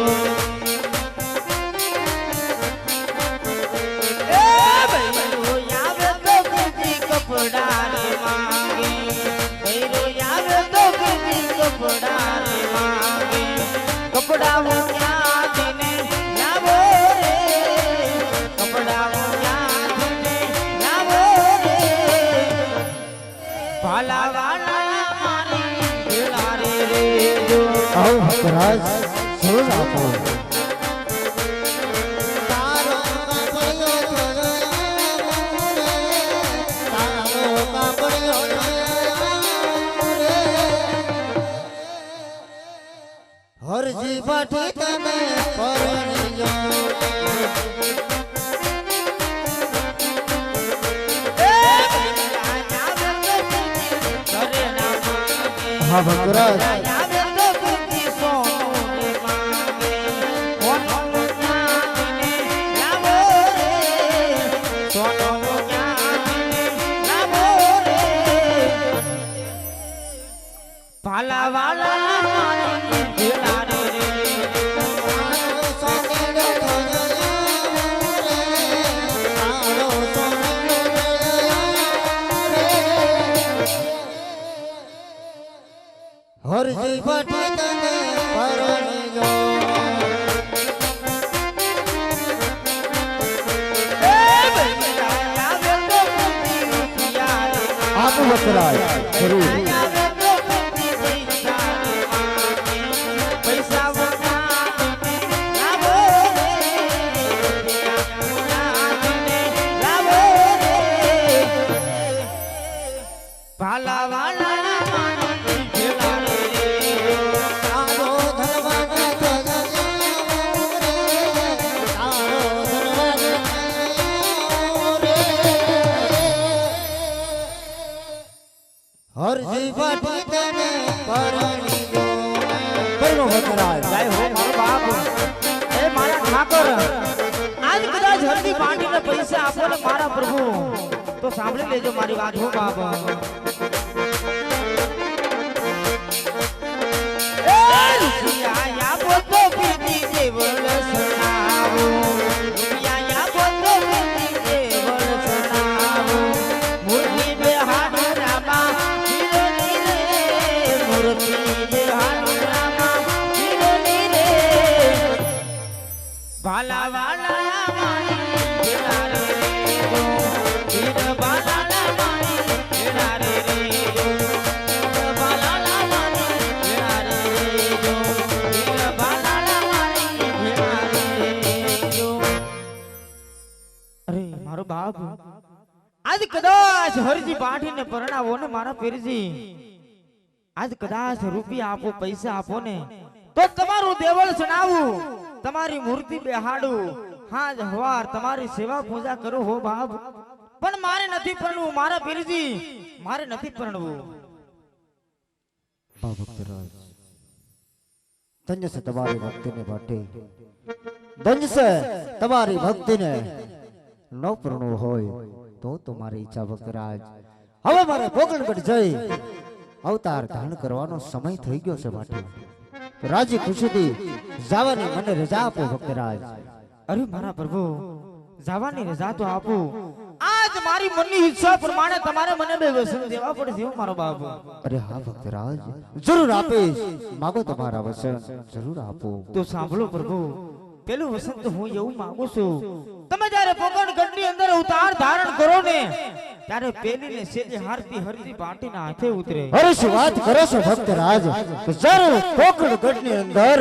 એ ભૈરો આવે તો કીધી કપડા રે માંગે. ભૈરો આવે તો કીધી કપડા રે માંગે. કપડા હું ક્યાંથી ને લાવો રે. કપડા હું ક્યાંથી ને લાવો રે. ભાલા વાલા મારી ભેળા રે રે જો. આવો ભક્તરાજ, જરૂર આપો. તારો કાપડિયો થયો રે, તારો કાપડિયો થયો રે. હરજી પાટી તમે પરણી જો. હા ભક્તરાજ, ભાલા વાલા મારી ભેળા રે રે. તારો સોનેડો થયો રે, તારો સોનેડો થયો રે. હરજી પાટી તમે પરણી જો. આપો ભક્તરાજ, જરૂર. આજ કદાચ હરદી પાટીને પૈસા આપો ને મારા પ્રભુ તો સાંભળી લેજો મારી વાત હો બાપ એ રૂપિયા આપો તો પીતી કેવળ સણાવો રૂપિયા આપો તો પીતી કેવળ સણાવો મૂર્તિ બેહાડો રામા ધીરે ધીરે મૂર્તિ બેહાડો રામા ધીરે ધીરે ભાલા વાલા મારી ભેળા રે જો ધીર ભાલા મારી ભેળા રે જો ભાલા મારી ભેળા રે જો ધીર ભાલા મારી ભેળા રે જો અરે મારો બાપ આજ કદાચ હરજી પાઠીને પરણાવો ને મારા પીરજી આજ કદાચ રૂપિયા આપો પૈસા આપો ને તો તમારું દેવળ સણાવું તમારી મૂર્તિ બેહાડું હાજ હવાર તમારી સેવા પૂજા કરું હો બાપ પણ મારે નથી પરણવું મારા પીરજી મારે નથી પરણવું બા ભક્તરાજ ધન્ય છે તમારી ભક્તિને માટે ધન્ય છે તમારી ભક્તિને ન પરણવું હોય તો તમારી ઈચ્છા ભક્તરાજ હવે મારે પોકણગઢ જઈ અવતાર ધારણ કરવાનો સમય થઈ ગયો છે માટે રાજી ખુશીથી જવાની મને રજા આપો ભક્તરાજ અરે મારા પ્રભુ જવાની રજા તો આપો આજ મારી મનની ઈચ્છા પ્રમાણે તમારે મને બે વસન દેવા પડશે હો મારો બાપ અરે હા ભક્તરાજ જરૂર આપીશ માગો તમારા વચન જરૂર આપો તો સાંભળો પ્રભુ પેલું વસન તો હું એવું માંગુ છું તમે જ્યારે પોકણગઢની અંદર અવતાર ધારણ કરો ને ત્યારે પેલીને સેજે હારતી હરતી પાટીના હાથે ઉતરે અરે શું વાત કરો છો ભક્તરાજ જરૂર પોકણગઢની અંદર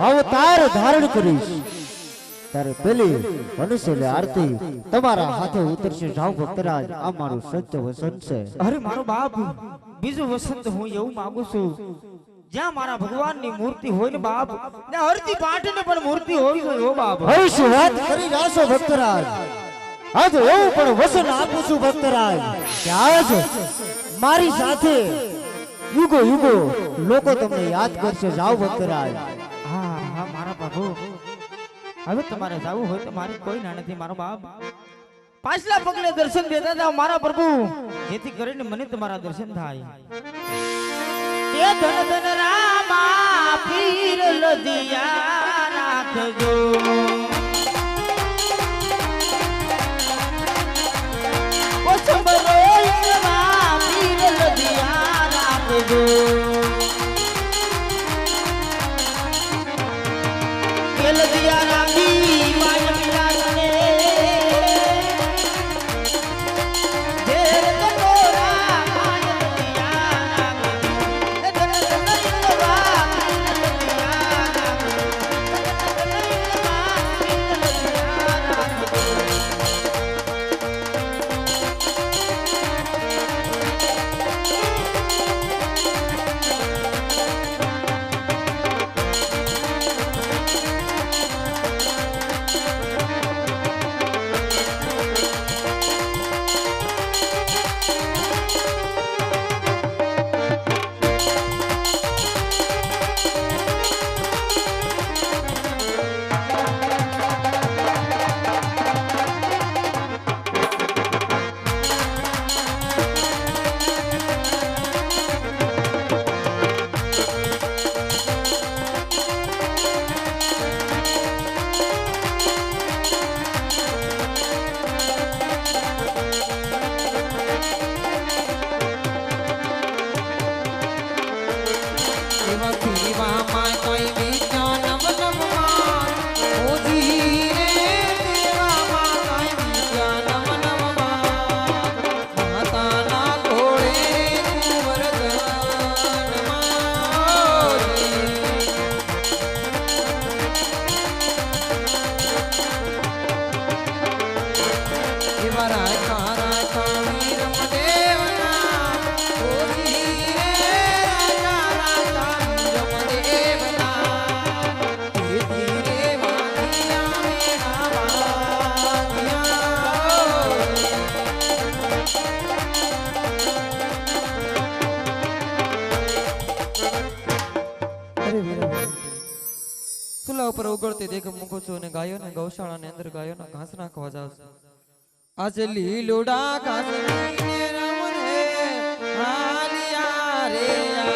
અવતાર ધારણ કરીશ ત્યારે પેલી મનુષ્યની આરતી તમારા હાથે ઉતરશે જાઓ ભક્તરાજ આ મારું સત્ય વચન છે અરે મારો બાપ બીજું વસન તો હું એવું માંગુ છું જ્યાં મારા ભગવાનની મૂર્તિ હોય ને બાપ ત્યાં હરતી પાટીને પણ મૂર્તિ હોવી જોઈએ હો બાપ હવે શું વાત કરી રહ્યા છો ભક્તરાજ આજ એવું પણ વચન આપું છું ભક્તરાજ કે આજ મારી સાથે યુગો યુગો લોકો તમને યાદ કરશે જાઓ ભક્તરાજ હા હા મારા બાપુ હવે તમારે જવું હોય તો મારે કોઈ ના નથી મારો બાપ પાછલા પગલે દર્શન દેતા જાઓ મારા પ્રભુ જેથી કરીને મને તમારા દર્શન થાય એ ધન ધન રામા પીર લદિયા રાખજો ઓ સંબરો ઇન્દ્રમા પીર લદિયા રાખજો કે લદિયા રામી માય મિલાને ધેર તોરા માય લદિયા પર ઉગળતી દેખ મૂકું છું અને ગાયોને ગૌશાળાની અંદર ગાયોના ઘાસ નાખવા જાઉં છું. આજે લીલુડા ઘાસ લઈને રમને હાલિયા રે આ.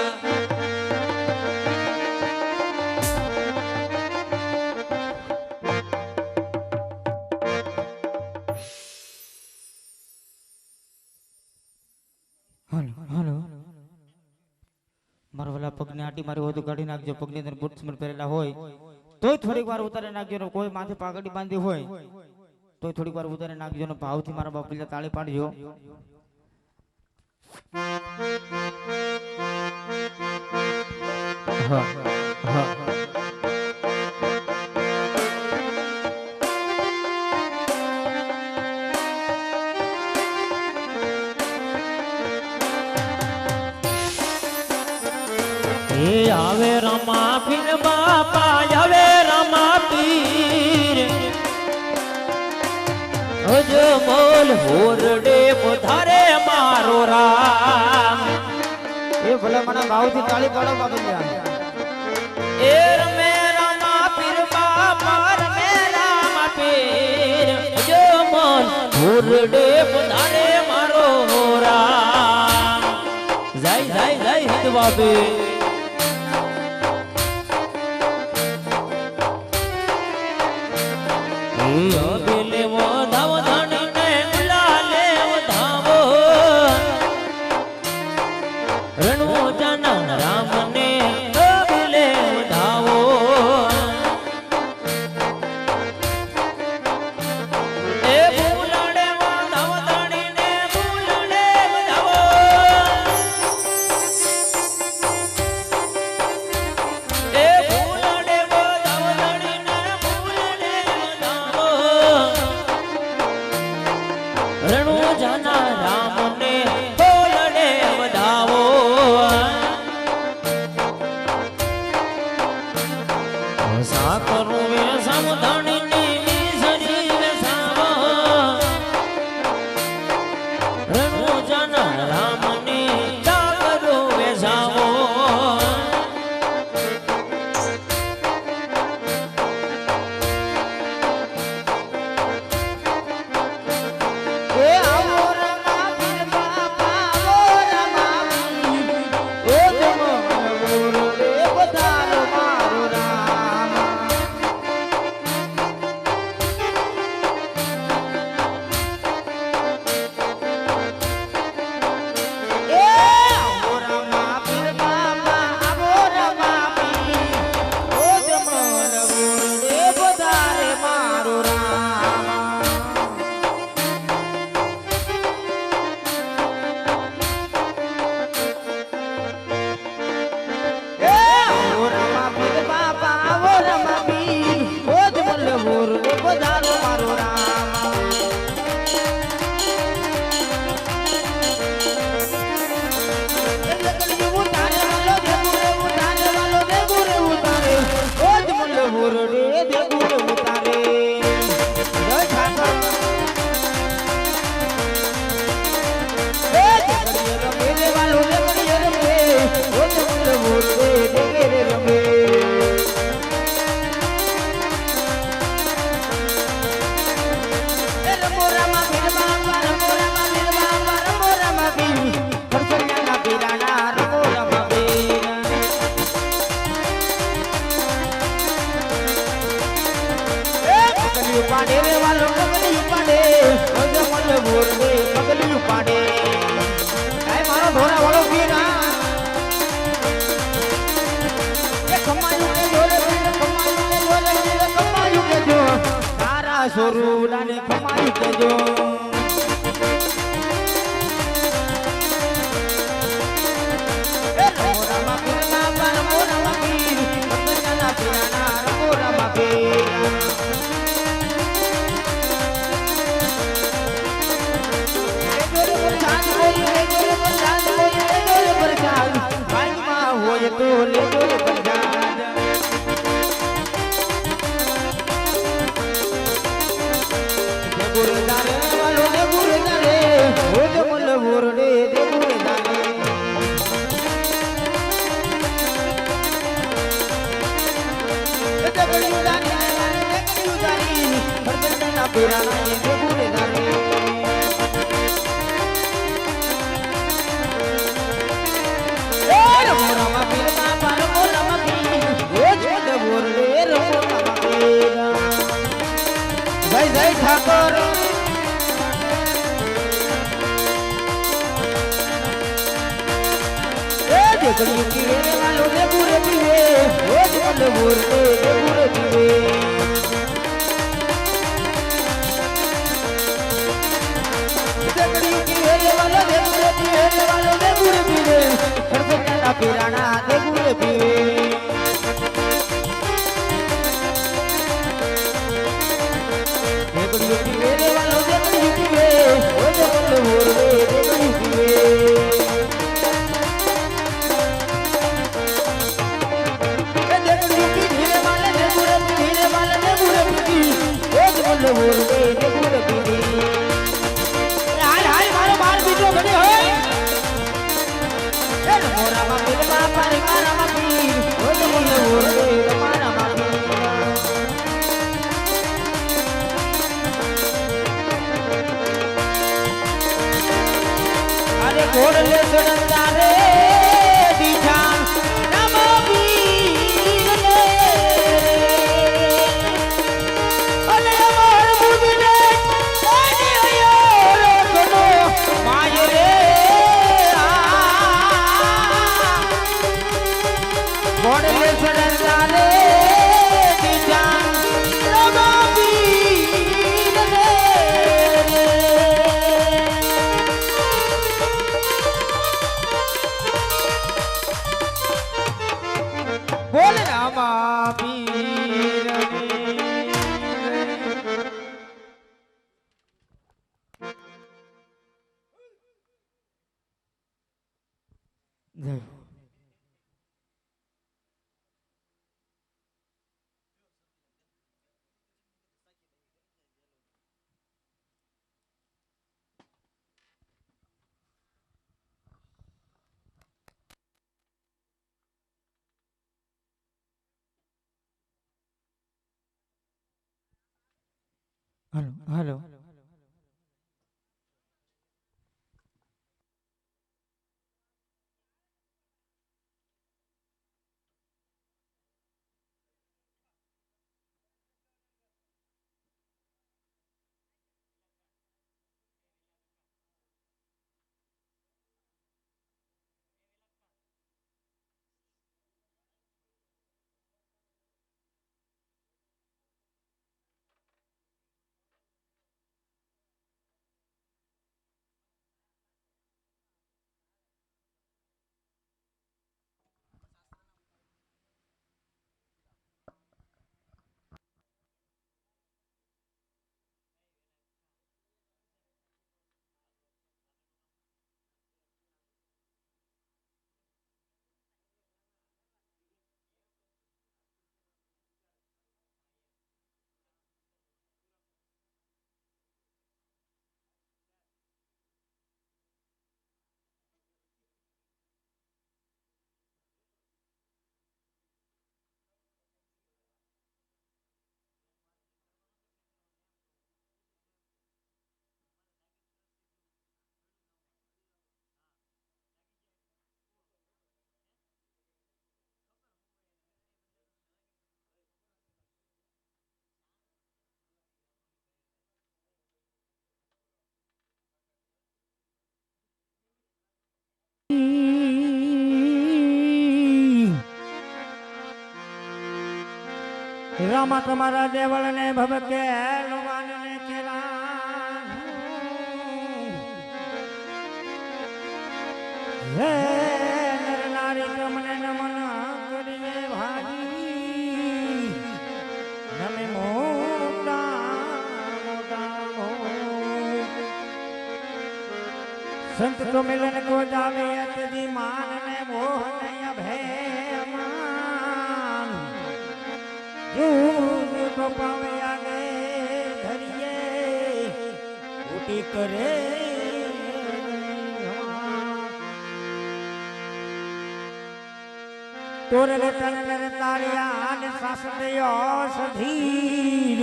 હાલો હાલો મારો વાલા પગને આટી મારી હોય તો કાઢી નાખજો. પગની અંદર બૂટ સ્મર પહેરેલા હોય તોય થોડીક વાર ઉતારી નાખજો ને કોઈ માથે પાઘડી બાંધી હોય તોય થોડીક વાર ઉતારી નાખજો ને ભાવથી મારા બાપ પેલા તાળી પાડજો. હા હા એ આવે રમા પીર બાપા આવે રમા પીર અજમલ હોરડે પધારે મારો રામ. એ ભલે મને ભાવથી તાળી પાડો બાબલ્યા. એ રમે રમા પીર બાપા રમે રમા પીર અજમલ હોરડે પધારે મારો રામ. જય જય જય હિન્દ બાબે. અબેલે વધાવ ધણીને ગુલાલે વધાવો રણવો જાના રામને અબેલે વધાવો. એ ભૂલડે વધાવ ધણીને ભૂલડે વધાવો. એ ભૂલડે વધાવ ધણીને ભૂલડે વધાવો. રણુ જાના રામને ભૂલડે વધાવો. સાકરું વે સમધણીની નિસરી વેસાવો. રણુ જાના રામને સાકરું વેસાવો. એ આવો રમા પીર બાપા આવો રમા પીર ઓ જમલ હોરડે પધારો મારો રામ. એ આવો રમા પીર બાપા આવો રમા પીર ઓ જમલ હોરડે પધારે મારો રામ. એ આવો રમા પીર બાપા આવો રમા પીર ઓ જમલ હોરડે પધારો મારો રામ. ઉતારે વાલો દેગુરે ઉતારે વાલો દેગુરે ઉતારે ઓ જમલ હોરડે દેગુરે ઉતારે. જય ઠાકર. એ દેગડીએ રમે રે વાલો દેગડીએ રમે ઓ જમલ હોરડે દેગરે રમે. એ રમો રમા પીર બાપા રમો રમા પીર બાપા રમો રમા પીર હરસૈયાના પીરાના રમો રમા પીર. એ પગલી પાડે રે વાલો પગલી પાડે ઓ જમલ હોરડે પગલી પાડે. કાય મારો ઢોરા વાળો પીરા એ કમાયું કે જોરે પીર કમાયું કે જોરે પીર કમાયું કે જો તારા સોરુડાને કમાયું કે જો. એ રમો રમા પીર બાપા રમો રમા પીર હરસૈયાના પીરાના રમો રમા પીર. હોય તો લેજો રે પ્રસાદ. દેગુરદારે વાલો દેગુરદારે ઓ જમલ હોરડે દેગુરદારે. દેગુરદારે પીરાના એ ગુરે ધારે એ રમોરામાં પીરના પાર મોરામાં પીર એ જોડે બોરલે રમોરામાં પીરા જય જય ઠાકોર देखड़ी पीवे वालों ने बुरे पीवे वो जल बोलते ने बुरे पीवे देखड़ी पीवे वालों ने बुरे पीवे हरसन्ना पीराना ने बुरे पीवे देखड़ी पीवे वालों ने बुरे पीवे वो जल बोलते ने बुरे पीवे अरे घोड़ले चढ़ता रे दिखान नमो वीर ने अरे अमर बुझने आने आयो लोगनो माय रे घोड़ले चढ़ता रे दिखान नमो वीर ने बोल रामा पीर जय हेलो हेलो रामा तुम्हारा देवल ने भबके लोवान ने केला हे नर नारी कमने नमन करिए भागी नमे मोटा मोटा संत तो मिलन को जावे अति मान ने मोह ने अभय तो पावे आगे धरिए उठी करे तोरे तन तारिया ने सास दियो सधीर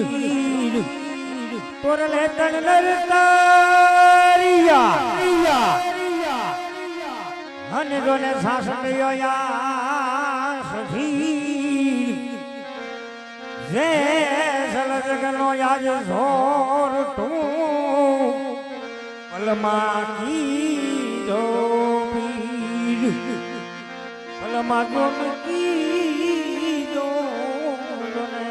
કોરલે તણ નરતારિયા અને જોને સાસંગયો યા સધી જે સલજગનો યાજ જોર તું પલમાં કીધો પીર પલમાં જોન કીધો જોને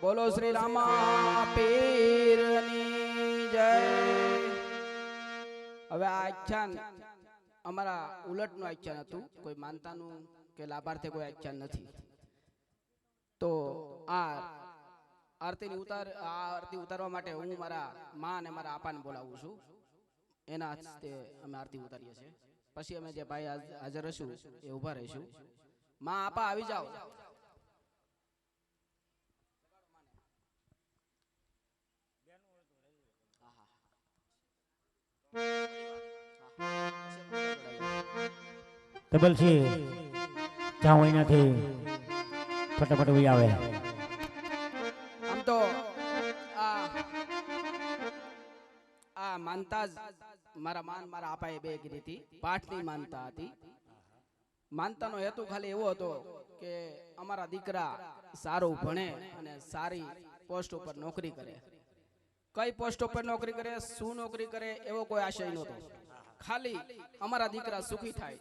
બોલો શ્રી રામા પીરની જય. હવે આ આખ્યાન અમારા ઉલટનું આખ્યાન હતું, કોઈ માનતાનું કે લાભાર્થે કોઈ આખ્યાન નથી. તો આ આરતી ઉતારવા માટે હું મારા માં અને મારા આપાને બોલાવું છું. એના હસ્તે અમે આરતી ઉતારીએ છીએ. પછી અમે જે ભાઈ હાજર હશું એ ઊભા રહીશું. માં આપા આવી જાઓ. ટેબલ છે જ્યાં હોય નથી ફટાફટ ઉઈ આવે. આમ તો આ માનતા જ મારા આપાએ બે કીધી હતી. પાઠની માનતા હતી. માનતાનો હેતુ ખાલી એવો હતો કે અમારા દીકરા સારું ભણે અને સારી પોસ્ટ ઉપર નોકરી કરે. કઈ પોસ્ટ ઉપર નોકરી કરે, શું નોકરી કરે એવો કોઈ આશય નહોતો. ખાલી અમારા દીકરા સુખી થાય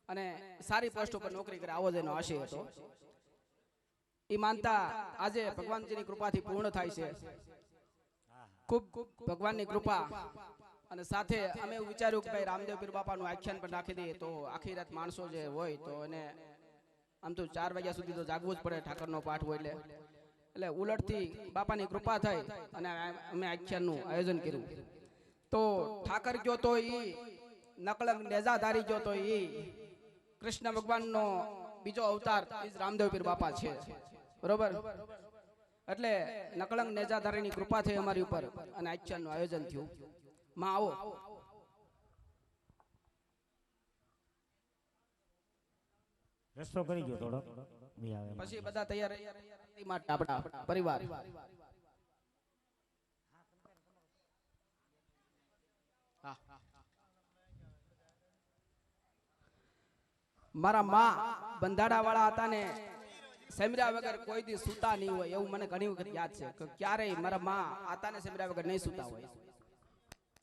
અને સારી પોસ્ટ ઉપર નોકરી કરે, આવો જ એનો આશય હતો. એ માનતા આજે ભગવાનજીની કૃપાથી પૂર્ણ થાય છે. ખૂબ ભગવાનની કૃપા. અને સાથે અમે એવું વિચાર્યું કે ભાઈ રામદેવ પીર બાપાનું આખ્યાન પણ રાખી દઈએ તો આખી રાત માણસો જે હોય તો એને આમ તો 4 વાગ્યા સુધી તો જાગવું જ પડે, ઠાકરનો પાઠ હોય એટલે ઉલટથી બાપાની કૃપા થઈ અને અમે આખ્યાનનું આયોજન કર્યું. તો ઠાકર ગયો તો ઈ નકલંગ નેજાધારી ગયો તો ઈ કૃષ્ણ ભગવાનનો બીજો અવતાર રામદેવ પીર બાપા છે. બરોબર? એટલે નકલંગ નેજાધારીની કૃપા થઈ અમારી ઉપર અને આખ્યાનનું આયોજન થયું. માં આવો. રસ્તો કરી ગયો થોડો પછી બધા તૈયાર માટે આપણા પરિવાર. મારા માં બંધાડા વાળા હતા ને સેમરા વગર કોઈ દી સૂતા નહીં હોય એવું મને ઘણી વખત યાદ છે કે ક્યારેય મારા માં આતા ને સેમરા વગર નહીં સૂતા હોય.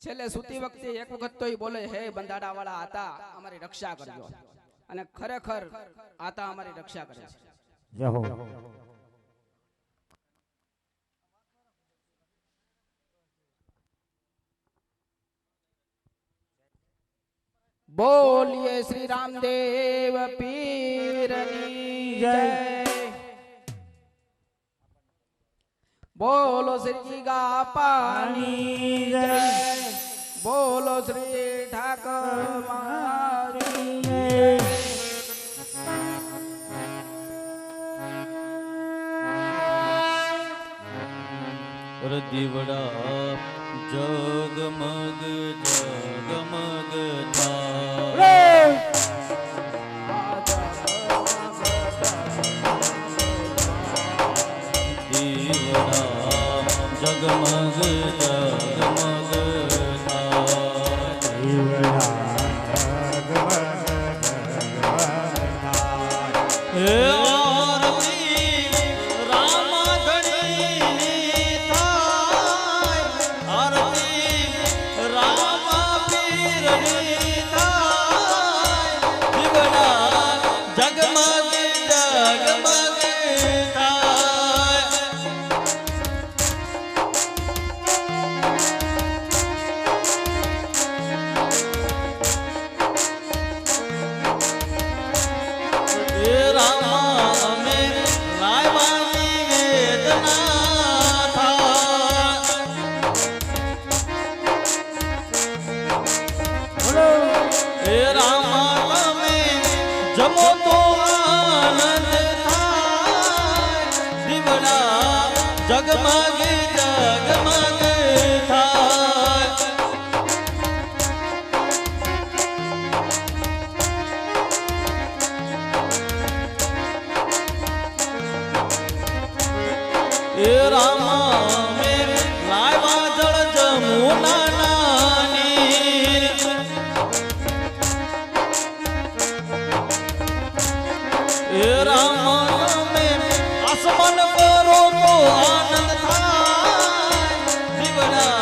છેલ્લે સૂતી વખતે એક વખત તો બોલે, હે બંધાડા વાળા આતા અમારી રક્ષા કરજો. અને ખરેખર આતા અમારી રક્ષા કરે છે. જય હો. બોલીએ શ્રી રામદેવ પીરની જય. બોલો શ્રી ગાપાની જય. બોલો શ્રી ઠાકર મહારાજની જય. દીવડા જગમગ જગમગ થાય. દીવડા જગમગ જગમગ થાય. જગમગ જગમગ થાય એ રામા મેરે લાવ્યા જળ જમુના નાની એ રામા મેરે આસમાન કરો તો આનંદ થાય દીવડા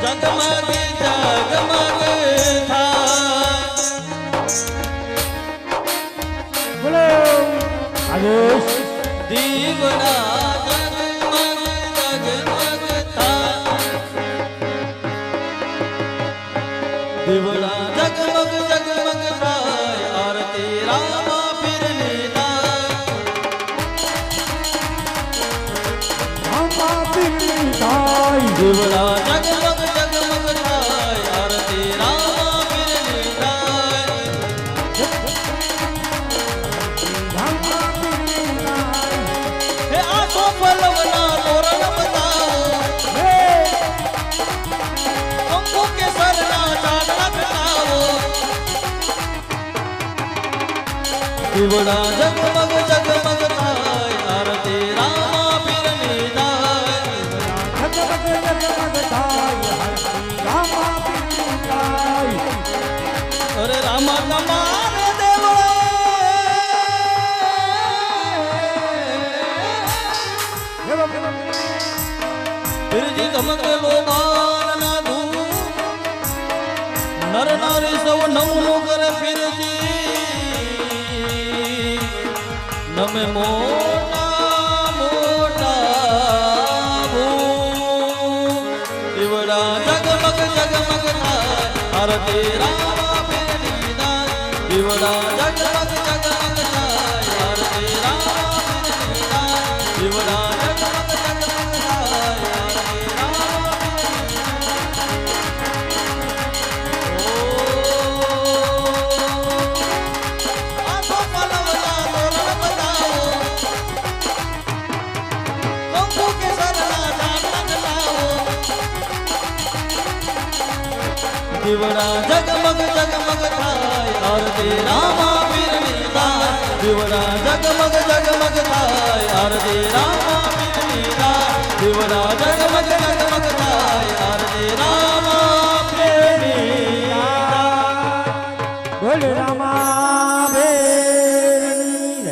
જગમગ જગમગ થાય બોલો આદેશ દીવડા દીવડા જગમગ જગમગ થાય આરતી રામા પીરની થાય રામા પીરની થાય દીવડા જગમગ જગમગ થાય આરતી રામા પીરની થાય રામા પીરની થાય હે આ સોપલવના તોરણ બતાવો હે કંકુ કેસરના ચાંદના બતાવો દીવડા જગમગ જગમગ થાય આરતી રામા પીરની થાય જગમગ જગમગ થાય રામા પીરની થાય અરે રામા તમારે દેવો બિરજી ધમકેલો બારના ધૂ નર નારી સૌ નમનું કરે ફિરજી નમે મોટા મોટા ભૂ દીવડા જગમગ જગમગ થાય આરતી રામા પીરની થાય દીવડા જગમગ જગમગ થાય આરતી રામા પીરની થાય દીવડા જગમગ જગમગ થાય આરતી રામા આસો પલવના તોરણ બતાવો કંકુ કેસરના ચાંદના લાવો દીવડા જગમગ જગમગ થાય આરતી રામા પીરની થાય દીવડા જગમગ જગમગ થાય આરતી રામા પીરની થાય દીવડા જગમગ જગમગ થાય આરતી રામા પીરની થાય બોલ રામા પીરની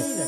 જય.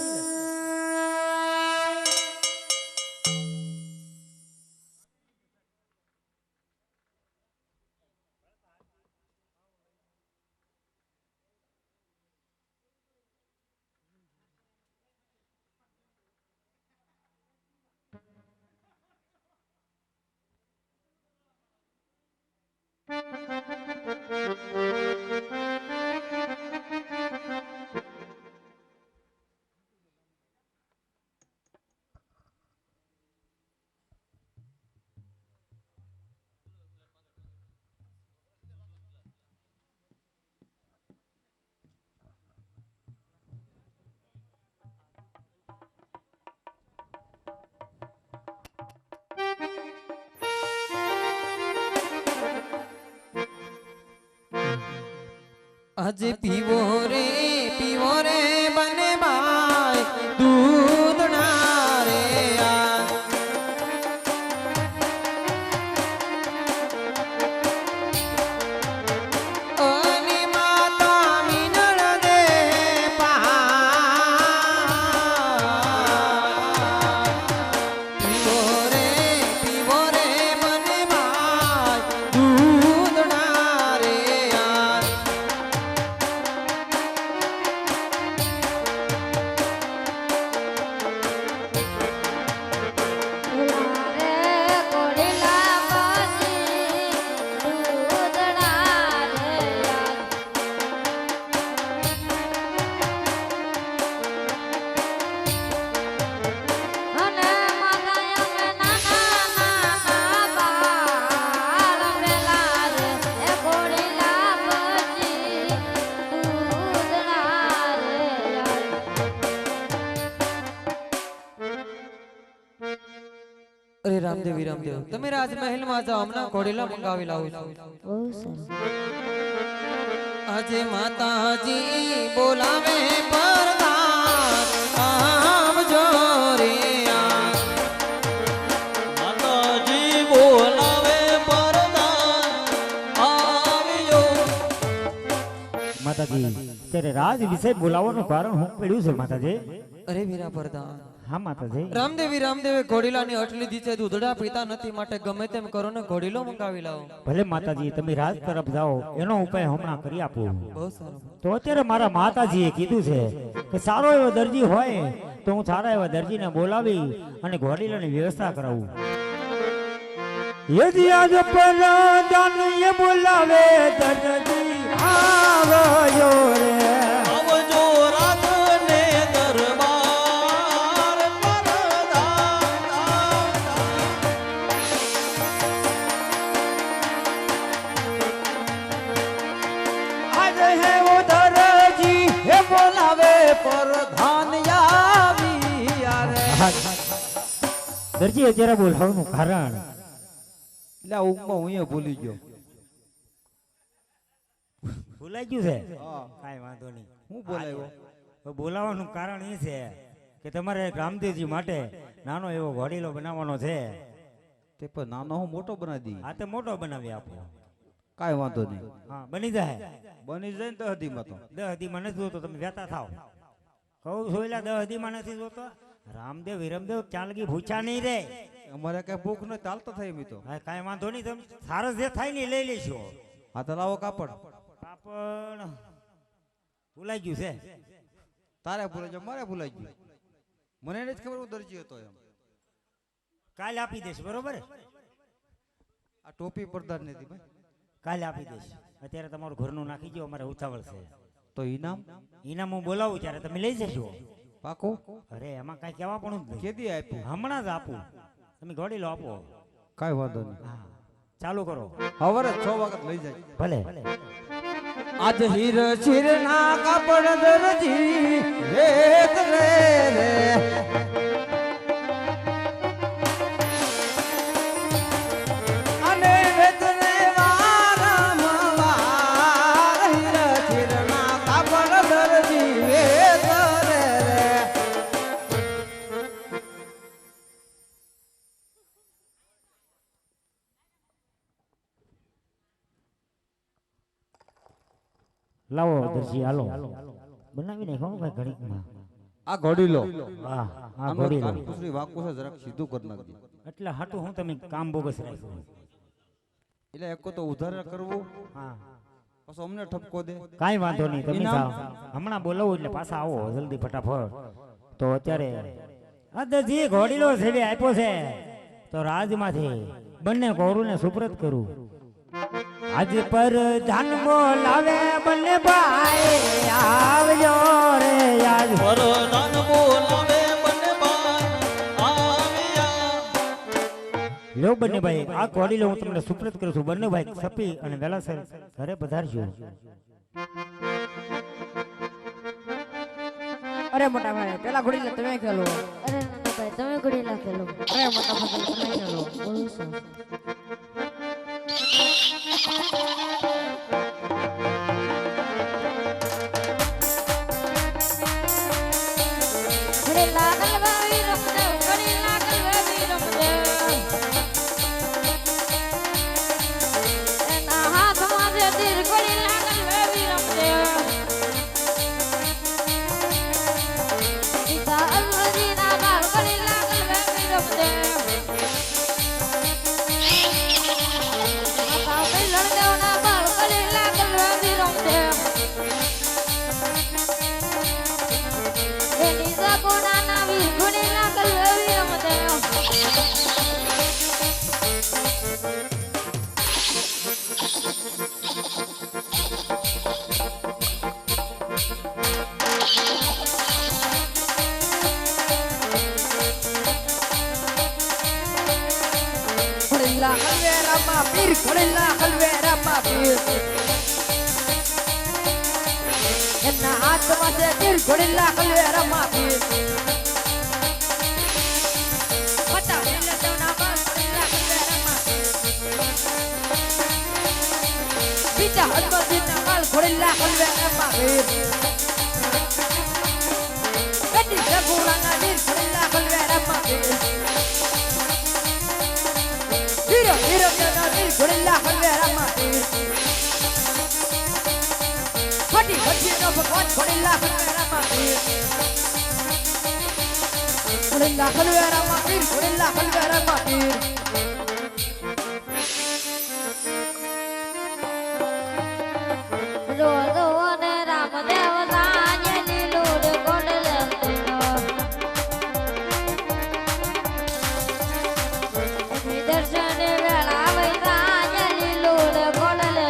આજે પીવો રે બને ભાઈ દૂધ ના રે આ ઓની માતા મિનળ દે પીવો રે બને ભાઈ દૂધ ના રે આ અરે રામદેવી રામદેવ તમે રાજમહેલમાં જાઓ હમણાં ઘોડીલા મંગાવી લાવું છું બહુ સરસ આજે માતાજી બોલાવે પરદાન આવજો રે માતાજી બોલાવે પરદાન આવજો. માતાજી ત્યારે રાજ વિશે બોલાવવાનું કારણ હું પડ્યું છે માતાજી. અરે વીરા પરદાન હા માતાજી. રામદેવી રામદેવે ઘોડીલાની અટ લીધી છે દૂધડા પીતા નથી માટે ગમે તેમ કરો ને ઘોડીલો મંગાવી લાવો. ભલે માતાજી તમે રાજ તરફ જાઓ એનો ઉપાય હમણાં કરી આપું. બહુ સારું. તો અત્યારે મારા માતાજીએ કીધું છે કે સારો એવો દરજી હોય તો હું સારા એવા દરજીને બોલાવી અને ઘોડીલાની વ્યવસ્થા કરાવું. યદી આજ પરદાન એ બોલાવે દરજી આવજો રે. આવજો રાજને દરબાર પરદાન આજ હે વો દરજી એ બોલાવે પરધાન આવી યારે. દરજી અત્યારે બોલાવવાનું કારણ એટલે આ ઊંઘમાં હું અહીંયા ભૂલી ગયો. ભૂલાઈ ગયું છે કાંઈ વાંધો નહીં. હું બોલાવ્યો? તો બોલાવવાનું કારણ એ છે કે તમારે રામદેવજી માટે નાનો એવો ઘોડીલો બનાવવાનો છે. તે પણ નાનો હું મોટો બનાવી દી. આ તે મોટો બનાવી આપો. કાંઈ વાંધો નહીં. હા બની જાય. બની જાય ને તો હદીમાં તો 10 હદીમાં નથી જોતો તમે વેતા થાવ. કહું છું એટલે 10 હદીમાં નથી જોતો. રામદેવ વિરમદેવ ત્યાં લગી ભૂચા નહીં રે. અમારે કઈ ભૂખ ન ચાલતો થાય એમ તો. હા કાંઈ વાંધો નહીં. તમે સારસ જે થાય ને એ લઈ લેશો. હા તો લાવો કાપડ. કાપડ ભૂલાઈ ગયું છે. તારે ભૂલાઈ ગયો મારે ભૂલાઈ ગયું. મને નથી ખબર હું દરજી હતો એમ. કાલે આપી દઈશ બરોબર. આ ટોપી પડદાર નથી ભાઈ. કાલે આપી દઈશ. અત્યારે તમારું ઘરનું નાખી ગયો અમારે ઉતાવળ છે. તો ઈનામ ઇનામ હું બોલાવું ત્યારે તમે લઈ જશો. પાકો અરે એમાં કાંઈ કહેવા પણ જ નહીં. કેદી આપ્યું? હમણાં જ આપું. તમે ઘોડીલો આપો. કાંઈ વાંધો નહીં. હા ચાલુ કરો. સવારે 6 વાગે લઈ જાય. ભલે. આજ હીર ચીર ના કાપડ દરજી રેત રે રે અને વેતને વારંવાર હીર ચીર ના કાપડ દરજી રેત રે રે. લાવો દરજી હાલો બનાવી નાખો ભાઈ ઘડીકમાં. આ ઘોડીલો વાહ આ આનો ઘોડીલો. કાનપુસરી વાકું છે જરાક સીધું કરી નાખજે. એટલે હાટું હું તમે કામ બોગસ રાખ્યું. એટલે એક તો ઉધાર કરવું હા પછી અમને ઠપકો દે. કાંઈ વાંધો નહીં. તમે ઇનામ? જાઓ. હમણાં બોલાવું એટલે પાછા આવો જલ્દી ફટાફટ. તો અત્યારે આ દરજી ઘોડીલો છેડે આપ્યો છે તો રાજમાંથી બંને ગોરુને સુપ્રત કરું. આજ પર જન્મો લાવે બંને ભાઈ આવજો રે આજ. પરદાન બોલાવે બંને બાર આવ્યા. લો બંને ભાઈ આ ઘોડીલો હું તમને સુપ્રત કરું છું. બંને ભાઈ સપી અને વેલાસર ઘરે પધારજો. અરે મોટા ભાઈ પેલા ઘોડીલા તમે ખેલો. અરે નાના ભાઈ તમે ઘોડીલા ખેલો. અરે મોટા ભાઈ તમે ખેલો. બહુ સરસ ઘોડીલા કલવાવી રમદેવ ઘોડીલા કલવાવી રમદેવ એના હાથમાં છે તીર ઘોડીલા કલવાવી રમદેવ સીતા અલ્લાહજીના બાળ ઘોડીલા કલવાવી રમદેવ માતા લડદેવના બાળ ઘોડીલા કલવાવી રમદેવ એની સગુણાના વીર ઘોડીલા કલવાવી રમદેવ ઘોડીલા કલવેરામાં પીર ઘોડીલા કલવેરામાં પીર એના હાથમાં છે તીર ઘોડીલા કલવેરામાં પીર માતા લડદેવના બાળ વીરા હનુમાનજીના કાળ ઘોડેલા હલવે એમાં વીર કદી રઘુરાના વીર ઘોડેલા હલવે એમાં વીર વીરો વીરો ના વીર ઘોડેલા હલવે એમાં વીર ફટી ફટીનો ભગવાન ઘોડેલા હલવે એમાં વીર ઘોડેલા હલવે એમાં વીર ઘોડેલા હલવે એમાં વીર રો રો ને રામદેવ રાજ લીલુડ ગોડલે દર્શન વેળા વૈ રાજ લીલુડ ગોડલે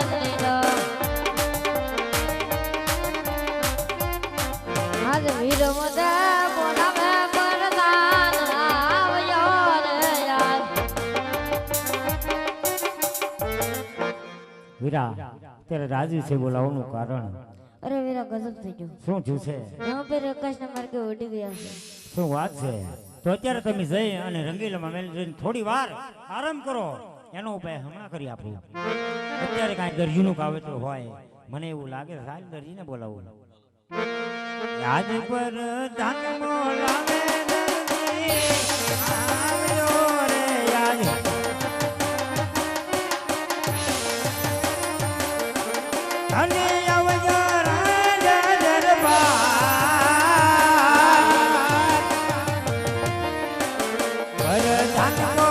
આજ વીર મદ બોલાવે વરદાન આવ્યો રે યાર વીરા ત્યારે રાજી છે બોલાવવાનું કારણ અરે વીરા ગજબ થઈ ગયો શું થયું છે यहाँ पे रकाश ने मार के उड़ी गया है શું વાત છે તો અત્યારે તમે જઈ અને રંગીલામાં મેલ જઈને થોડી વાર આરામ કરો એનો ઉપાય હમણાં કરી આપું અત્યારે કાંઈ દરજીનું કાવતરું હોય મને એવું લાગે સાલ દરજીને બોલાવું યાદ પર ધાન બોલાવે દરજી આવ્યો રે યાદ અને આવજો રાજા દરબાર વરદાન